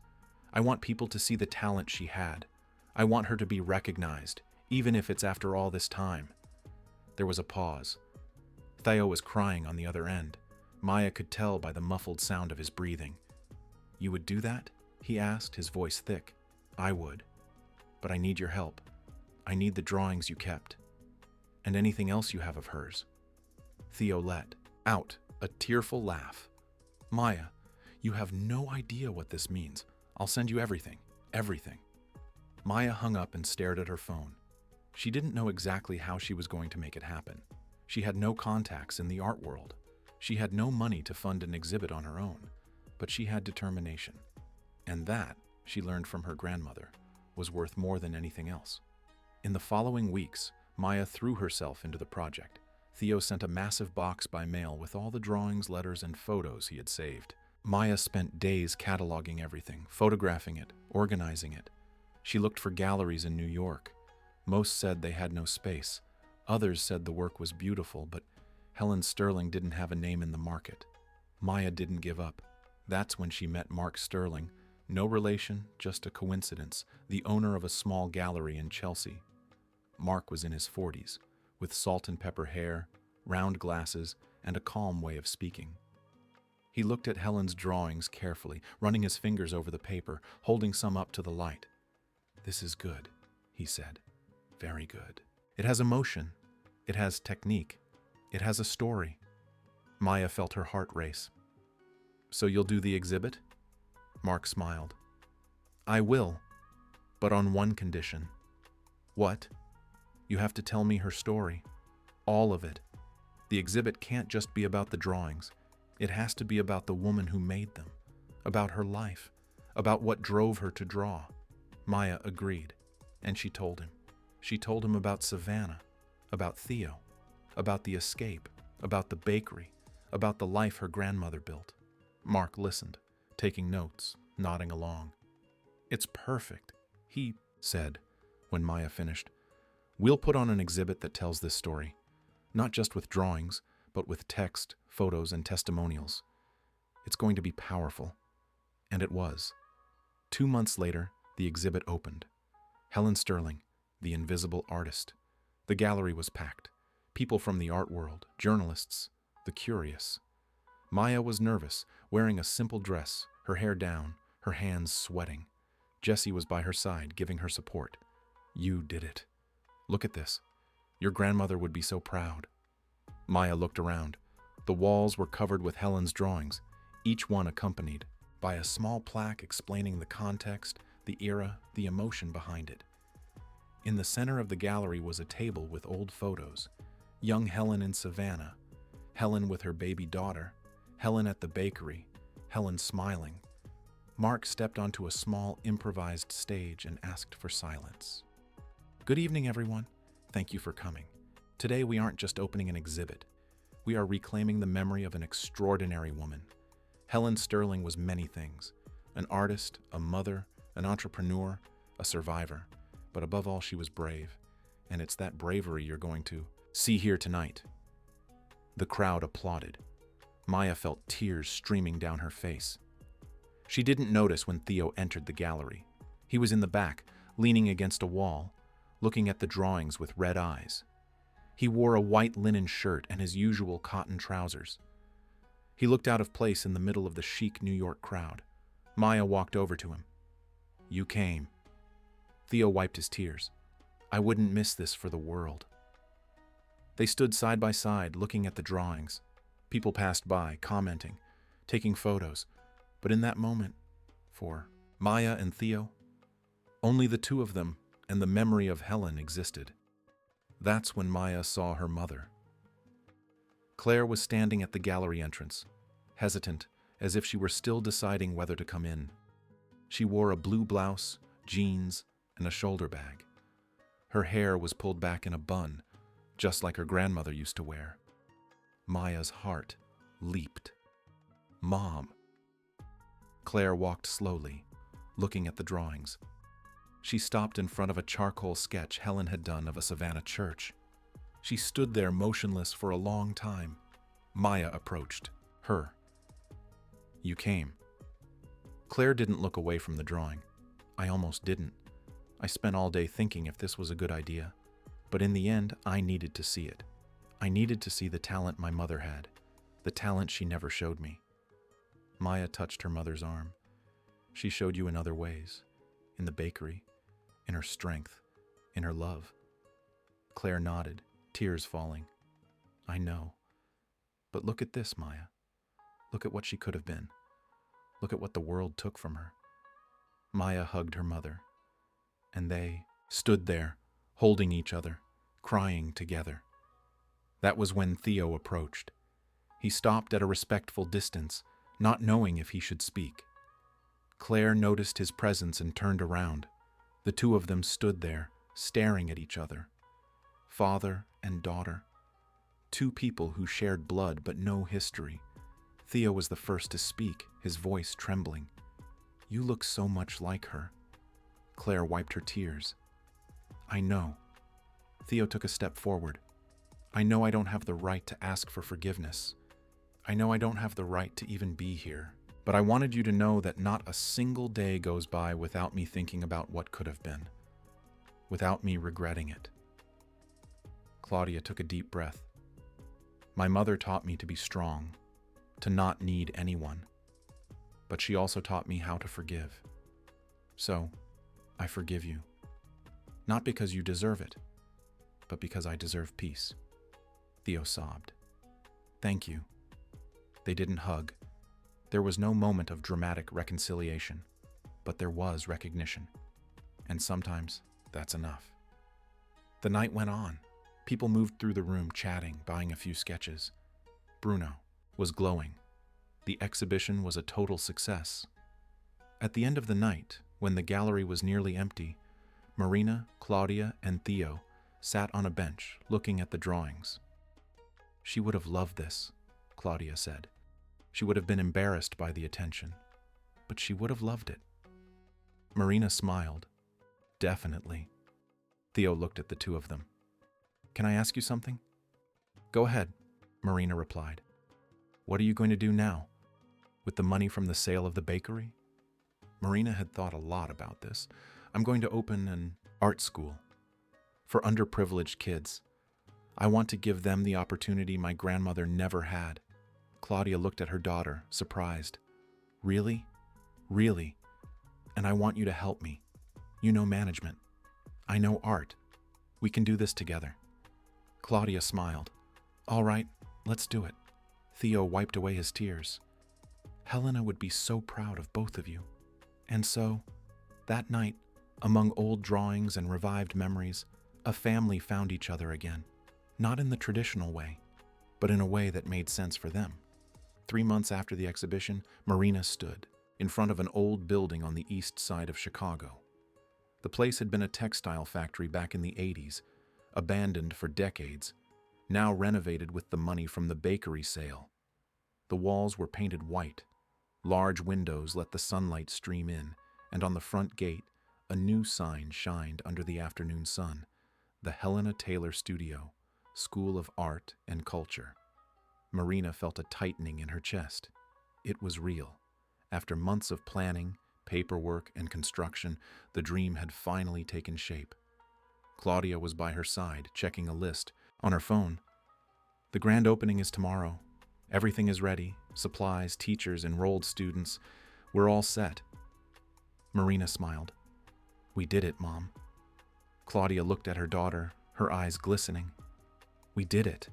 I want people to see the talent she had. I want her to be recognized, even if it's after all this time. There was a pause. Theo was crying on the other end. Maya could tell by the muffled sound of his breathing. You would do that? He asked, his voice thick. I would. But I need your help. I need the drawings you kept. And anything else you have of hers. Theo let out a tearful laugh. Maya, you have no idea what this means. I'll send you everything. Everything. Maya hung up and stared at her phone. She didn't know exactly how she was going to make it happen. She had no contacts in the art world. She had no money to fund an exhibit on her own, but she had determination. And that, she learned from her grandmother, was worth more than anything else. In the following weeks, Maya threw herself into the project. Theo sent a massive box by mail with all the drawings, letters, and photos he had saved. Maya spent days cataloging everything, photographing it, organizing it. She looked for galleries in New York. Most said they had no space. Others said the work was beautiful, but Helen Sterling didn't have a name in the market. Maya didn't give up. That's when she met Mark Sterling. No relation, just a coincidence, the owner of a small gallery in Chelsea. Mark was in his 40s, with salt and pepper hair, round glasses, and a calm way of speaking. He looked at Helen's drawings carefully, running his fingers over the paper, holding some up to the light. "This is good," he said. "Very good. It has emotion. It has technique. It has a story." Maya felt her heart race. "So you'll do the exhibit?" Mark smiled. "I will, but on one condition." "What?" "You have to tell me her story. All of it. The exhibit can't just be about the drawings. It has to be about the woman who made them, about her life, about what drove her to draw." Maya agreed, and she told him. She told him about Savannah, about Theo, about the escape, about the bakery, about the life her grandmother built. Mark listened, taking notes, nodding along. "It's perfect," he said when Maya finished. "We'll put on an exhibit that tells this story, not just with drawings, but with text, photos, and testimonials. It's going to be powerful." And it was. 2 months later, the exhibit opened. Helen Sterling, the invisible artist. The gallery was packed. People from the art world, journalists, the curious. Maya was nervous, wearing a simple dress, her hair down, her hands sweating. Jessie was by her side, giving her support. "You did it. Look at this. Your grandmother would be so proud." Maya looked around. The walls were covered with Helen's drawings, each one accompanied by a small plaque explaining the context, the era, the emotion behind it. In the center of the gallery was a table with old photos. Young Helen in Savannah, Helen with her baby daughter, Helen at the bakery, Helen smiling. Mark stepped onto a small improvised stage and asked for silence. "Good evening, everyone. Thank you for coming. Today we aren't just opening an exhibit. We are reclaiming the memory of an extraordinary woman. Helen Sterling was many things: an artist, a mother, an entrepreneur, a survivor. But above all, she was brave. And it's that bravery you're going to see here tonight." The crowd applauded. Maya felt tears streaming down her face. She didn't notice when Theo entered the gallery. He was in the back, leaning against a wall, looking at the drawings with red eyes. He wore a white linen shirt and his usual cotton trousers. He looked out of place in the middle of the chic New York crowd. Maya walked over to him. "You came." Theo wiped his tears. "I wouldn't miss this for the world." They stood side by side, looking at the drawings. People passed by, commenting, taking photos. But in that moment, for Maya and Theo, only the two of them and the memory of Helen existed. That's when Maya saw her mother. Claire was standing at the gallery entrance, hesitant, as if she were still deciding whether to come in. She wore a blue blouse, jeans, and a shoulder bag. Her hair was pulled back in a bun, just like her grandmother used to wear. Maya's heart leaped. "Mom." Claire walked slowly, looking at the drawings. She stopped in front of a charcoal sketch Helen had done of a Savannah church. She stood there motionless for a long time. Maya approached her. "You came." Claire didn't look away from the drawing. "I almost didn't. I spent all day thinking if this was a good idea. But in the end, I needed to see it. I needed to see the talent my mother had, the talent she never showed me." Maya touched her mother's arm. "She showed you in other ways, in the bakery, in her strength, in her love." Claire nodded, tears falling. "I know. But look at this, Maya. Look at what she could have been. Look at what the world took from her." Maya hugged her mother, and they stood there, holding each other, crying together. That was when Theo approached. He stopped at a respectful distance, not knowing if he should speak. Claire noticed his presence and turned around. The two of them stood there, staring at each other. Father and daughter. Two people who shared blood but no history. Theo was the first to speak, his voice trembling. "You look so much like her." Claire wiped her tears. "I know." Theo took a step forward. "I know I don't have the right to ask for forgiveness. I know I don't have the right to even be here. But I wanted you to know that not a single day goes by without me thinking about what could have been, without me regretting it." Claudia took a deep breath. My mother taught me to be strong, to not need anyone. But she also taught me how to forgive. So, I forgive you. Not because you deserve it, but because I deserve peace. Theo sobbed. Thank you. They didn't hug. There was no moment of dramatic reconciliation, but there was recognition. And sometimes that's enough. The night went on. People moved through the room chatting, buying a few sketches. Bruno was glowing. The exhibition was a total success. At the end of the night, when the gallery was nearly empty, Marina, Claudia, and Theo sat on a bench looking at the drawings. She would have loved this, Claudia said. She would have been embarrassed by the attention, but she would have loved it. Marina smiled. Definitely. Theo looked at the two of them. Can I ask you something? Go ahead, Marina replied. What are you going to do now? With the money from the sale of the bakery? Marina had thought a lot about this. I'm going to open an art school for underprivileged kids. I want to give them the opportunity my grandmother never had. Claudia looked at her daughter, surprised. Really? Really? And I want you to help me. You know management. I know art. We can do this together. Claudia smiled. All right, let's do it. Theo wiped away his tears. Helena would be so proud of both of you. And so, that night, among old drawings and revived memories, a family found each other again. Not in the traditional way, but in a way that made sense for them. 3 months after the exhibition, Marina stood in front of an old building on the east side of Chicago. The place had been a textile factory back in the 80s, abandoned for decades, now renovated with the money from the bakery sale. The walls were painted white. Large windows let the sunlight stream in, and on the front gate, a new sign shined under the afternoon sun: the Helena Taylor Studio, School of Art and Culture. Marina felt a tightening in her chest. It was real. After months of planning, paperwork, and construction, the dream had finally taken shape. Claudia was by her side, checking a list on her phone. The grand opening is tomorrow. Everything is ready. Supplies, teachers, enrolled students. We're all set. Marina smiled. We did it, Mom. Claudia looked at her daughter, her eyes glistening. We did it.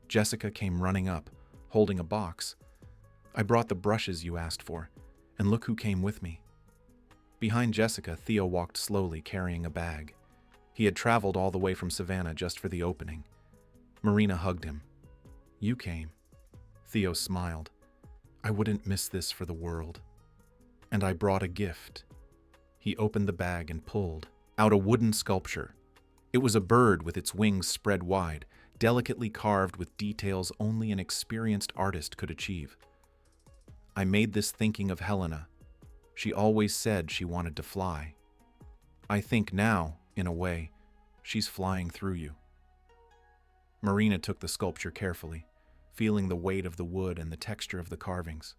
Jessica came running up, holding a box. I brought the brushes you asked for, and look who came with me. Behind Jessica, Theo walked slowly, carrying a bag. He had traveled all the way from Savannah just for the opening. Marina hugged him. You came. Theo smiled. I wouldn't miss this for the world. And I brought a gift. He opened the bag and pulled out a wooden sculpture. It was a bird with its wings spread wide, delicately carved with details only an experienced artist could achieve. I made this thinking of Helena. She always said she wanted to fly. I think now, in a way, she's flying through you. Marina took the sculpture carefully, feeling the weight of the wood and the texture of the carvings.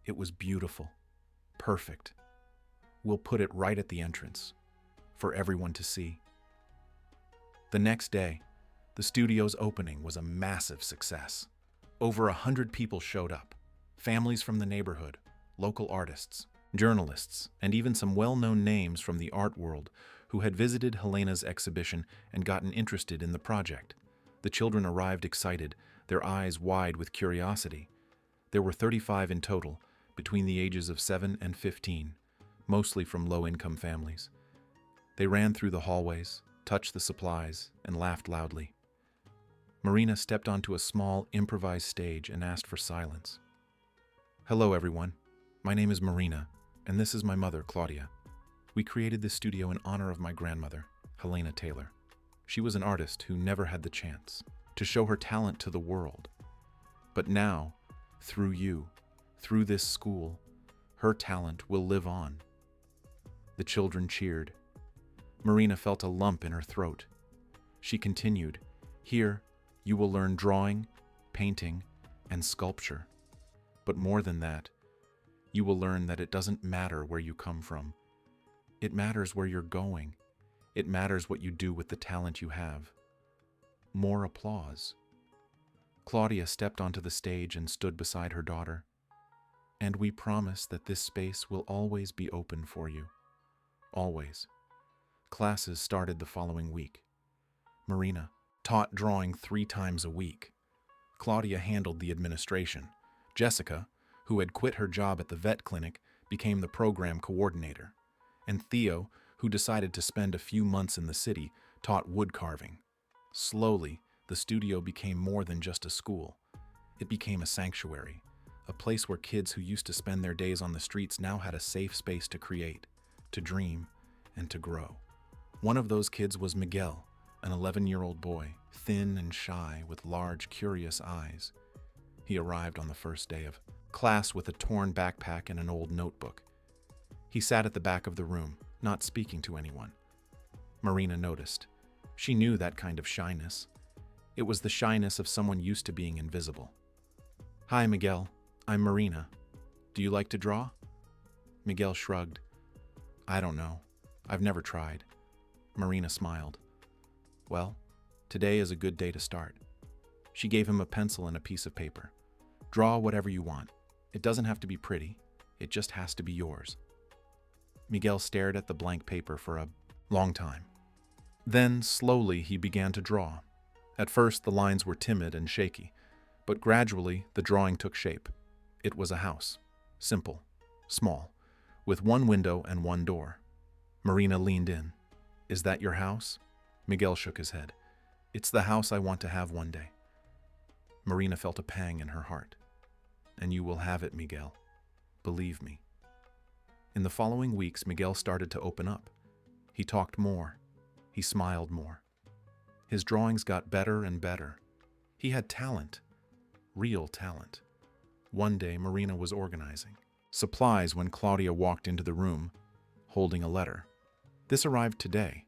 It was beautiful, perfect. We'll put it right at the entrance, for everyone to see. The next day, the studio's opening was a massive success. Over 100 people showed up, families from the neighborhood, local artists, journalists, and even some well-known names from the art world who had visited Helena's exhibition and gotten interested in the project. The children arrived excited, their eyes wide with curiosity. There were 35 in total, between the ages of 7 and 15, mostly from low-income families. They ran through the hallways, touched the supplies, and laughed loudly. Marina stepped onto a small, improvised stage and asked for silence. Hello, everyone. My name is Marina, and this is my mother, Claudia. We created this studio in honor of my grandmother, Helena Taylor. She was an artist who never had the chance to show her talent to the world. But now, through you, through this school, her talent will live on. The children cheered. Marina felt a lump in her throat. She continued, Here, you will learn drawing, painting, and sculpture. But more than that, you will learn that it doesn't matter where you come from. It matters where you're going. It matters what you do with the talent you have. More applause. Claudia stepped onto the stage and stood beside her daughter. And we promise that this space will always be open for you. Always. Classes started the following week. Marina taught drawing 3 times a week. Claudia handled the administration. Jessica, who had quit her job at the vet clinic, became the program coordinator. And Theo, who decided to spend a few months in the city, taught wood carving. Slowly, the studio became more than just a school. It became a sanctuary, a place where kids who used to spend their days on the streets now had a safe space to create, to dream, and to grow. One of those kids was Miguel, an 11-year-old boy, thin and shy with large, curious eyes. He arrived on the first day of class with a torn backpack and an old notebook. He sat at the back of the room, not speaking to anyone. Marina noticed. She knew that kind of shyness. It was the shyness of someone used to being invisible. "Hi, Miguel. I'm Marina. Do you like to draw?" Miguel shrugged. "I don't know. I've never tried." Marina smiled. "Well, today is a good day to start." She gave him a pencil and a piece of paper. "Draw whatever you want. It doesn't have to be pretty. It just has to be yours." Miguel stared at the blank paper for a long time. Then, slowly, he began to draw. At first, the lines were timid and shaky, but gradually, the drawing took shape. It was a house. Simple. Small. With 1 window and 1 door. Marina leaned in. "Is that your house?" Miguel shook his head. "It's the house I want to have one day." Marina felt a pang in her heart. "And you will have it, Miguel. Believe me." In the following weeks, Miguel started to open up. He talked more. He smiled more. His drawings got better and better. He had talent. Real talent. One day, Marina was organizing supplies when Claudia walked into the room, holding a letter. This arrived today.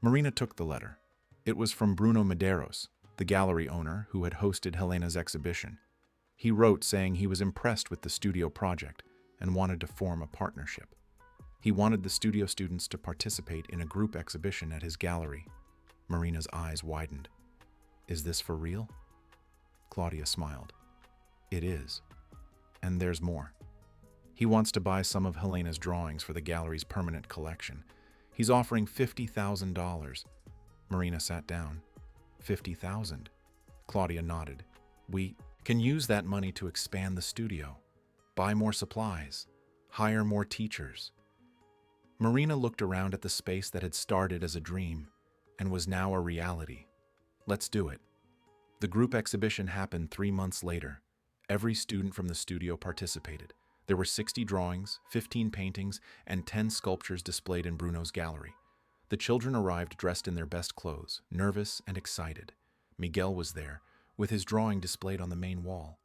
Marina took the letter. It was from Bruno Medeiros, the gallery owner who had hosted Helena's exhibition. He wrote saying he was impressed with the studio project and wanted to form a partnership. He wanted the studio students to participate in a group exhibition at his gallery. Marina's eyes widened. "Is this for real?" Claudia smiled. "It is. And there's more. He wants to buy some of Helena's drawings for the gallery's permanent collection. He's offering $50,000. Marina sat down. $50,000. Claudia nodded. "We can use that money to expand the studio, buy more supplies, hire more teachers." Marina looked around at the space that had started as a dream and was now a reality. "Let's do it." The group exhibition happened 3 months later. Every student from the studio participated. There were 60 drawings, 15 paintings, and 10 sculptures displayed in Bruno's gallery. The children arrived dressed in their best clothes, nervous and excited. Miguel was there, with his drawing displayed on the main wall.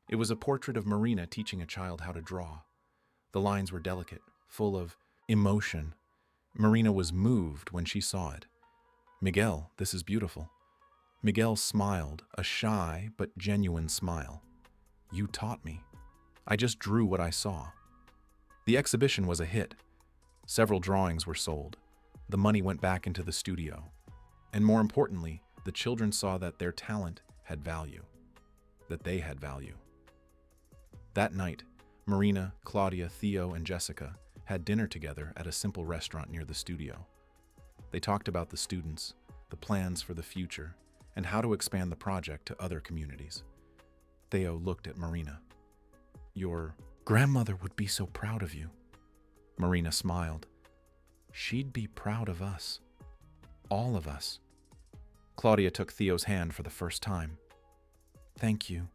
It was a portrait of Marina teaching a child how to draw. The lines were delicate, full of emotion. Marina was moved when she saw it. "Miguel, this is beautiful." Miguel smiled, a shy but genuine smile. "You taught me. I just drew what I saw." The exhibition was a hit. Several drawings were sold. The money went back into the studio. And more importantly, the children saw that their talent had value. That they had value. That night, Marina, Claudia, Theo, and Jessica had dinner together at a simple restaurant near the studio. They talked about the students, the plans for the future, and how to expand the project to other communities. Theo looked at Marina. "Your grandmother would be so proud of you." Marina smiled. "She'd be proud of us. All of us." Claudia took Theo's hand for the first time. "Thank you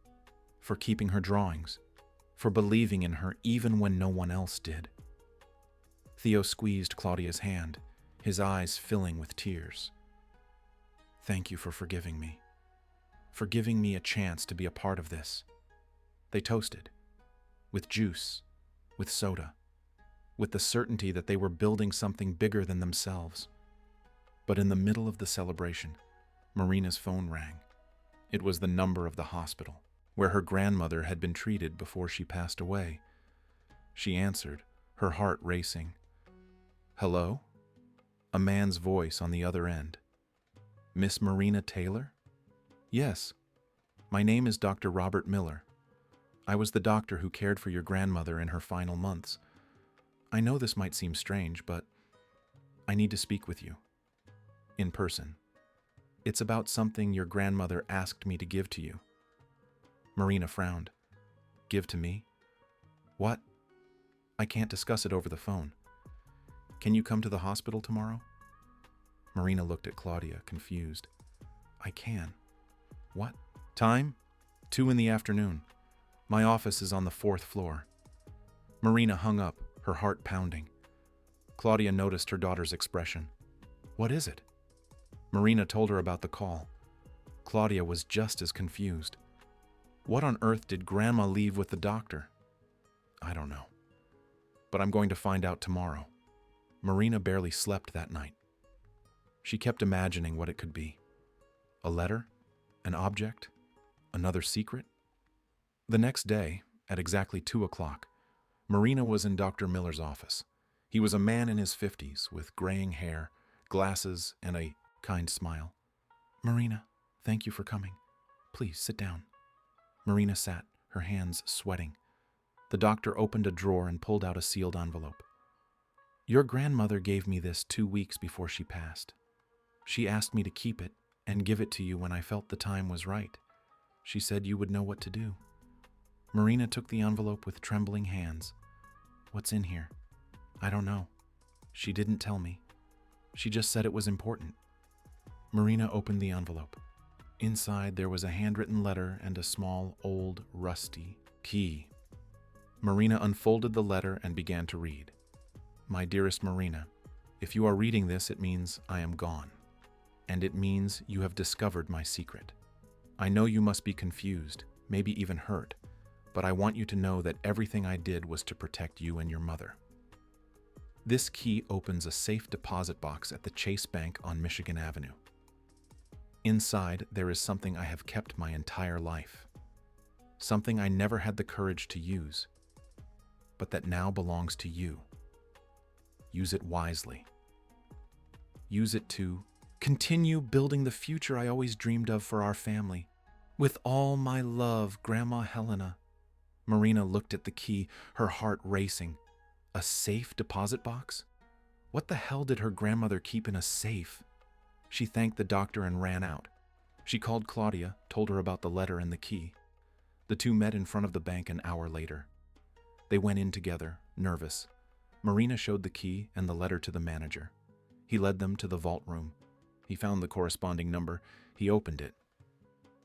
for keeping her drawings, for believing in her even when no one else did." Theo squeezed Claudia's hand, his eyes filling with tears. "Thank you for forgiving me, for giving me a chance to be a part of this." They toasted, with juice, with soda, with the certainty that they were building something bigger than themselves. But in the middle of the celebration, Marina's phone rang. It was the number of the hospital, where her grandmother had been treated before she passed away. She answered, her heart racing. "Hello?" A man's voice on the other end. Miss Marina Taylor? Yes. My name is Dr. Robert Miller. I was the doctor who cared for your grandmother in her final months. I know this might seem strange, but I need to speak with you. In person. It's about something your grandmother asked me to give to you. Marina frowned. Give to me? What? I can't discuss it over the phone. Can you come to the hospital tomorrow? Marina looked at Claudia, confused. I can. What? Time? 2 in the afternoon. My office is on the 4th floor. Marina hung up, her heart pounding. Claudia noticed her daughter's expression. What is it? Marina told her about the call. Claudia was just as confused. What on earth did Grandma leave with the doctor? I don't know. But I'm going to find out tomorrow. Marina barely slept that night. She kept imagining what it could be. A letter? An object? Another secret? The next day, at exactly 2 o'clock, Marina was in Dr. Miller's office. He was a man in his 50s with graying hair, glasses, and a kind smile. Marina, thank you for coming. Please sit down. Marina sat, her hands sweating. The doctor opened a drawer and pulled out a sealed envelope. Your grandmother gave me this 2 weeks before she passed. She asked me to keep it and give it to you when I felt the time was right. She said you would know what to do. Marina took the envelope with trembling hands. What's in here? I don't know. She didn't tell me. She just said it was important. Marina opened the envelope. Inside there was a handwritten letter and a small, old, rusty key. Marina unfolded the letter and began to read. My dearest Marina, if you are reading this, it means I am gone. And it means you have discovered my secret. I know you must be confused, maybe even hurt, but I want you to know that everything I did was to protect you and your mother. This key opens a safe deposit box at the Chase Bank on Michigan Avenue. Inside, there is something I have kept my entire life. Something I never had the courage to use, but that now belongs to you. Use it wisely. Use it to continue building the future I always dreamed of for our family. With all my love, Grandma Helena. Marina looked at the key, her heart racing. A safe deposit box? What the hell did her grandmother keep in a safe? She thanked the doctor and ran out. She called Claudia, told her about the letter and the key. The two met in front of the bank an hour later. They went in together, nervous. Marina showed the key and the letter to the manager. He led them to the vault room. He found the corresponding number. He opened it.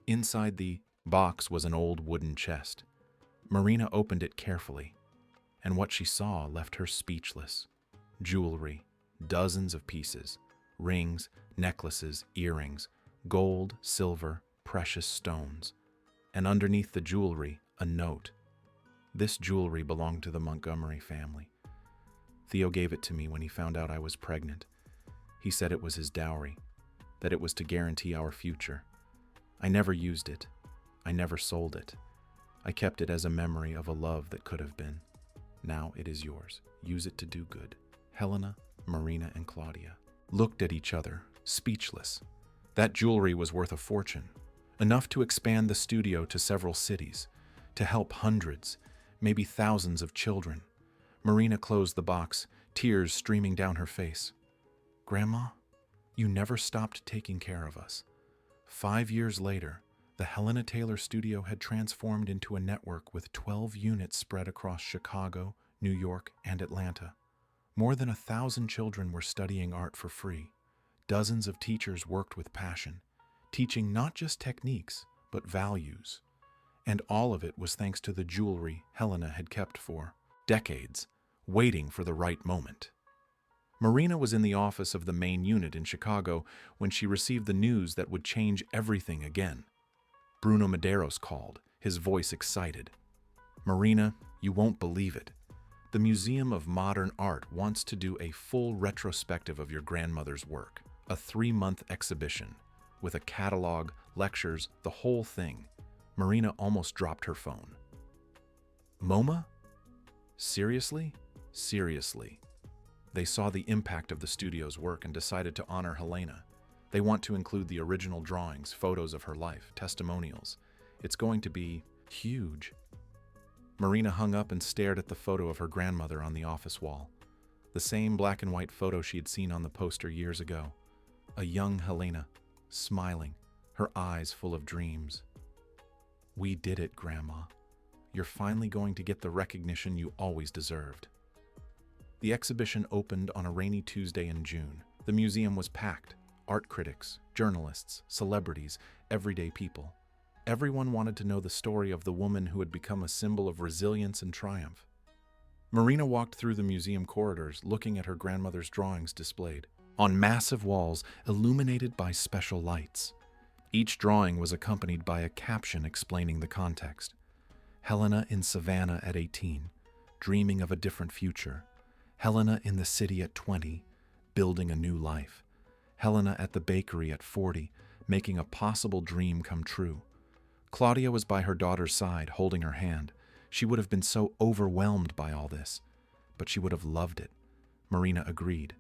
Inside the box was an old wooden chest. Marina opened it carefully, and what she saw left her speechless. Jewelry, dozens of pieces, rings, necklaces, earrings, gold, silver, precious stones, and underneath the jewelry, a note. This jewelry belonged to the Montgomery family. Theo gave it to me when he found out I was pregnant. He said it was his dowry, that it was to guarantee our future. I never used it. I never sold it. I kept it as a memory of a love that could have been. Now it is yours. Use it to do good. Helena, Marina, and Claudia looked at each other, speechless. That jewelry was worth a fortune, enough to expand the studio to several cities, to help hundreds, maybe thousands of children. Marina closed the box, tears streaming down her face. Grandma, you never stopped taking care of us. 5 years later, the Helena Taylor studio had transformed into a network with 12 units spread across Chicago, New York, and Atlanta. More than 1,000 children were studying art for free. Dozens of teachers worked with passion, teaching not just techniques, but values. And all of it was thanks to the jewelry Helena had kept for decades, waiting for the right moment. Marina was in the office of the main unit in Chicago when she received the news that would change everything again. Bruno Medeiros called, his voice excited. Marina, you won't believe it. The Museum of Modern Art wants to do a full retrospective of your grandmother's work, a 3-month exhibition, with a catalog, lectures, the whole thing. Marina almost dropped her phone. MoMA? Seriously? Seriously. They saw the impact of the studio's work and decided to honor Helena. They want to include the original drawings, photos of her life, testimonials. It's going to be huge. Marina hung up and stared at the photo of her grandmother on the office wall. The same black and white photo she had seen on the poster years ago. A young Helena, smiling, her eyes full of dreams. "We did it, Grandma. You're finally going to get the recognition you always deserved." The exhibition opened on a rainy Tuesday in June. The museum was packed. Art critics, journalists, celebrities, everyday people. Everyone wanted to know the story of the woman who had become a symbol of resilience and triumph. Marina walked through the museum corridors, looking at her grandmother's drawings displayed on massive walls illuminated by special lights. Each drawing was accompanied by a caption explaining the context. Helena in Savannah at 18, dreaming of a different future. Helena in the city at 20, building a new life. Helena at the bakery at 40, making a possible dream come true. Claudia was by her daughter's side, holding her hand. She would have been so overwhelmed by all this, but she would have loved it. Marina agreed.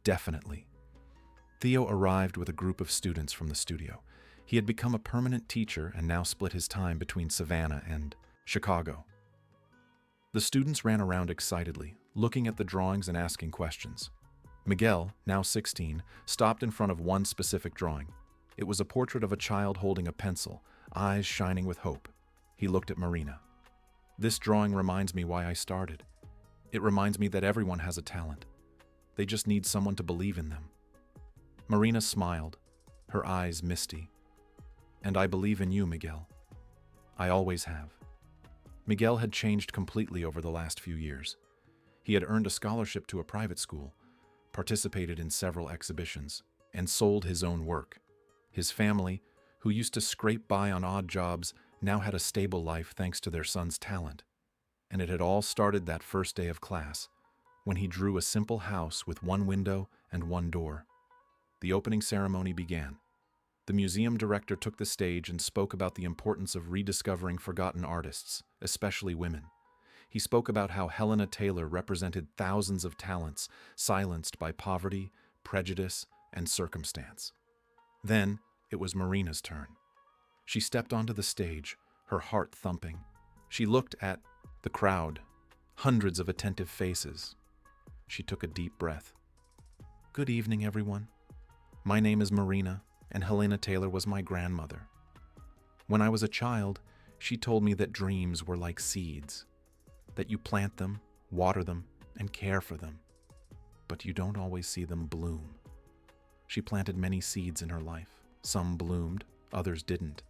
Definitely. Theo arrived with a group of students from the studio. He had become a permanent teacher and now split his time between Savannah and Chicago. The students ran around excitedly, looking at the drawings and asking questions. Miguel, now 16, stopped in front of one specific drawing. It was a portrait of a child holding a pencil, eyes shining with hope. He looked at Marina. "This drawing reminds me why I started. It reminds me that everyone has a talent. They just need someone to believe in them." Marina smiled, her eyes misty. "And I believe in you, Miguel. I always have." Miguel had changed completely over the last few years. He had earned a scholarship to a private school, participated in several exhibitions, and sold his own work. His family, who used to scrape by on odd jobs, now had a stable life thanks to their son's talent. And it had all started that first day of class, when he drew a simple house with one window and one door. The opening ceremony began. The museum director took the stage and spoke about the importance of rediscovering forgotten artists, especially women. He spoke about how Helena Taylor represented thousands of talents silenced by poverty, prejudice, and circumstance. Then it was Marina's turn. She stepped onto the stage, her heart thumping. She looked at the crowd, hundreds of attentive faces. She took a deep breath. "Good evening, everyone. My name is Marina, and Helena Taylor was my grandmother. When I was a child, she told me that dreams were like seeds, that you plant them, water them, and care for them, but you don't always see them bloom. She planted many seeds in her life. Some bloomed, others didn't.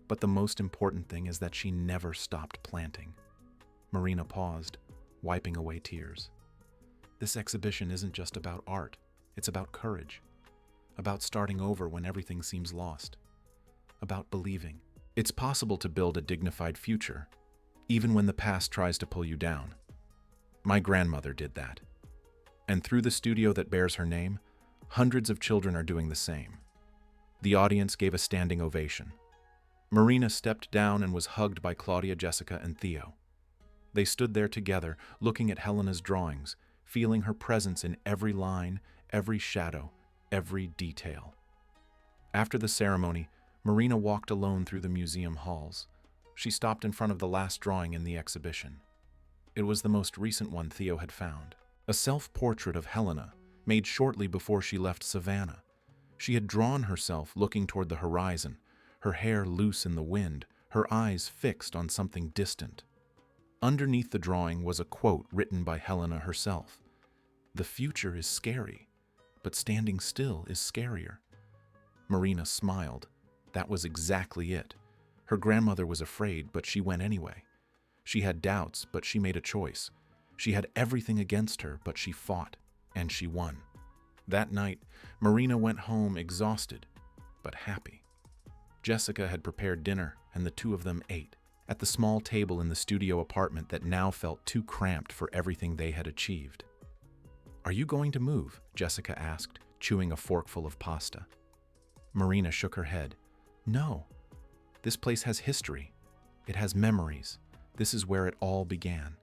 But the most important thing is that she never stopped planting." Marina paused, wiping away tears. "This exhibition isn't just about art. It's about courage. About starting over when everything seems lost. About believing it's possible to build a dignified future, even when the past tries to pull you down. My grandmother did that. And through the studio that bears her name, hundreds of children are doing the same." The audience gave a standing ovation. Marina stepped down and was hugged by Claudia, Jessica, and Theo. They stood there together, looking at Helena's drawings, feeling her presence in every line, every shadow, every detail. After the ceremony, Marina walked alone through the museum halls. She stopped in front of the last drawing in the exhibition. It was the most recent one Theo had found. A self-portrait of Helena, made shortly before she left Savannah. She had drawn herself looking toward the horizon, her hair loose in the wind, her eyes fixed on something distant. Underneath the drawing was a quote written by Helena herself. "The future is scary, but standing still is scarier." Marina smiled. That was exactly it. Her grandmother was afraid, but she went anyway. She had doubts, but she made a choice. She had everything against her, but she fought, and she won. That night, Marina went home exhausted, but happy. Jessica had prepared dinner, and the two of them ate at the small table in the studio apartment that now felt too cramped for everything they had achieved. "Are you going to move?" Jessica asked, chewing a forkful of pasta. Marina shook her head. "No. This place has history. It has memories. This is where it all began."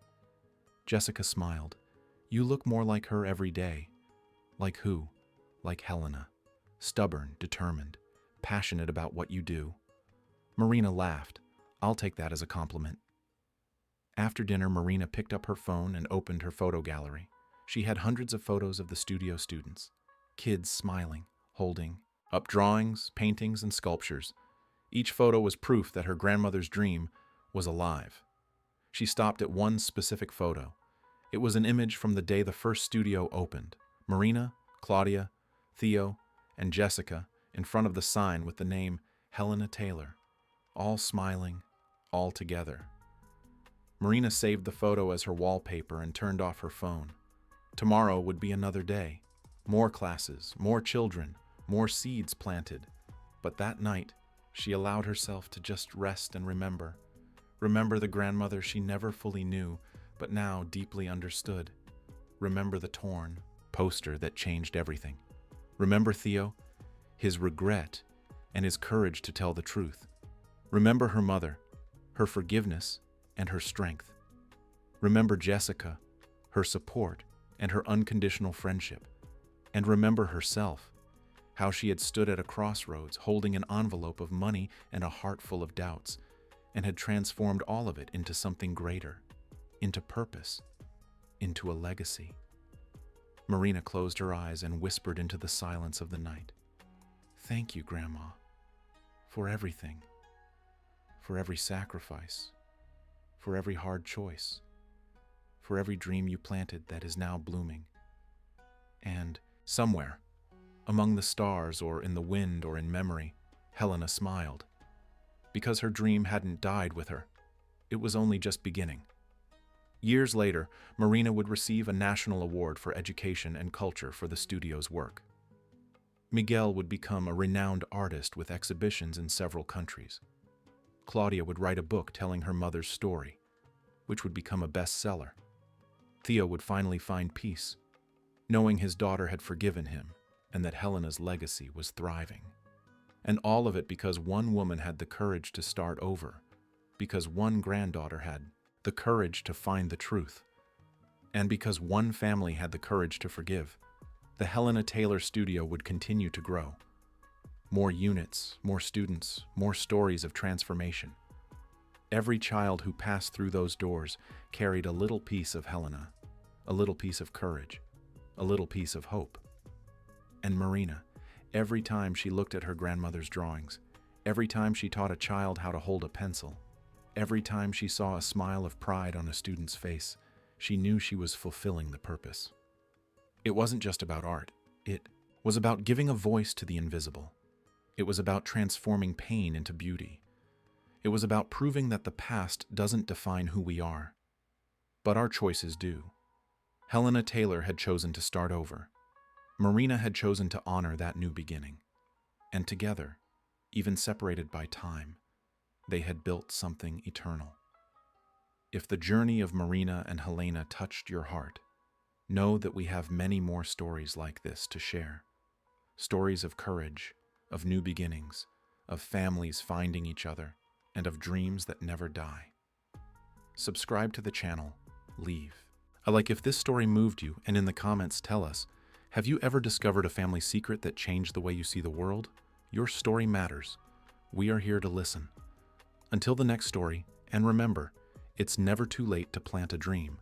Jessica smiled. "You look more like her every day." "Like who?" "Like Helena. stubborn, determined, passionate about what you do. Marina laughed. I'll take that as a compliment. After dinner, Marina picked up her phone and opened her photo gallery. She had hundreds of photos of the studio students, kids smiling, holding up drawings, paintings, and sculptures. Each photo was proof that her grandmother's dream was alive. She stopped at one specific photo. It was an image from the day the first studio opened. Marina, Claudia, Theo, and Jessica in front of the sign with the name Helena Taylor, all smiling, all together. Marina saved the photo as her wallpaper and turned off her phone. Tomorrow would be another day. More classes, more children, more seeds planted. But that night, she allowed herself to just rest and remember. Remember the grandmother she never fully knew, but now deeply understood. Remember the torn poster that changed everything. Remember Theo, his regret, and his courage to tell the truth. Remember her mother, her forgiveness, and her strength. Remember Jessica, her support, and her unconditional friendship. And remember herself, how she had stood at a crossroads holding an envelope of money and a heart full of doubts, and had transformed all of it into something greater, into purpose, into a legacy. Marina closed her eyes and whispered into the silence of the night. Thank you, Grandma, for everything, for every sacrifice, for every hard choice, for every dream you planted that is now blooming. And somewhere, among the stars or in the wind or in memory, Helena smiled. Because her dream hadn't died with her. It was only just beginning. Years later, Marina would receive a national award for education and culture for the studio's work. Miguel would become a renowned artist with exhibitions in several countries. Claudia would write a book telling her mother's story, which would become a bestseller. Theo would finally find peace, knowing his daughter had forgiven him and that Helena's legacy was thriving. And all of it because one woman had the courage to start over, because one granddaughter had the courage to find the truth, and because one family had the courage to forgive. The Helena Taylor Studio would continue to grow. More units, more students, more stories of transformation. Every child who passed through those doors carried a little piece of Helena, a little piece of courage, a little piece of hope. And Marina, every time she looked at her grandmother's drawings, every time she taught a child how to hold a pencil, every time she saw a smile of pride on a student's face, she knew she was fulfilling the purpose. It wasn't just about art. It was about giving a voice to the invisible. It was about transforming pain into beauty. It was about proving that the past doesn't define who we are, but our choices do. Helena Taylor had chosen to start over. Marina had chosen to honor that new beginning. And together, even separated by time, they had built something eternal. If the journey of Marina and Helena touched your heart, know that we have many more stories like this to share. Stories of courage, of new beginnings, of families finding each other, and of dreams that never die. Subscribe to the channel, leave. If this story moved you, and in the comments tell us, have you ever discovered a family secret that changed the way you see the world? Your story matters. We are here to listen. Until the next story, and remember, it's never too late to plant a dream.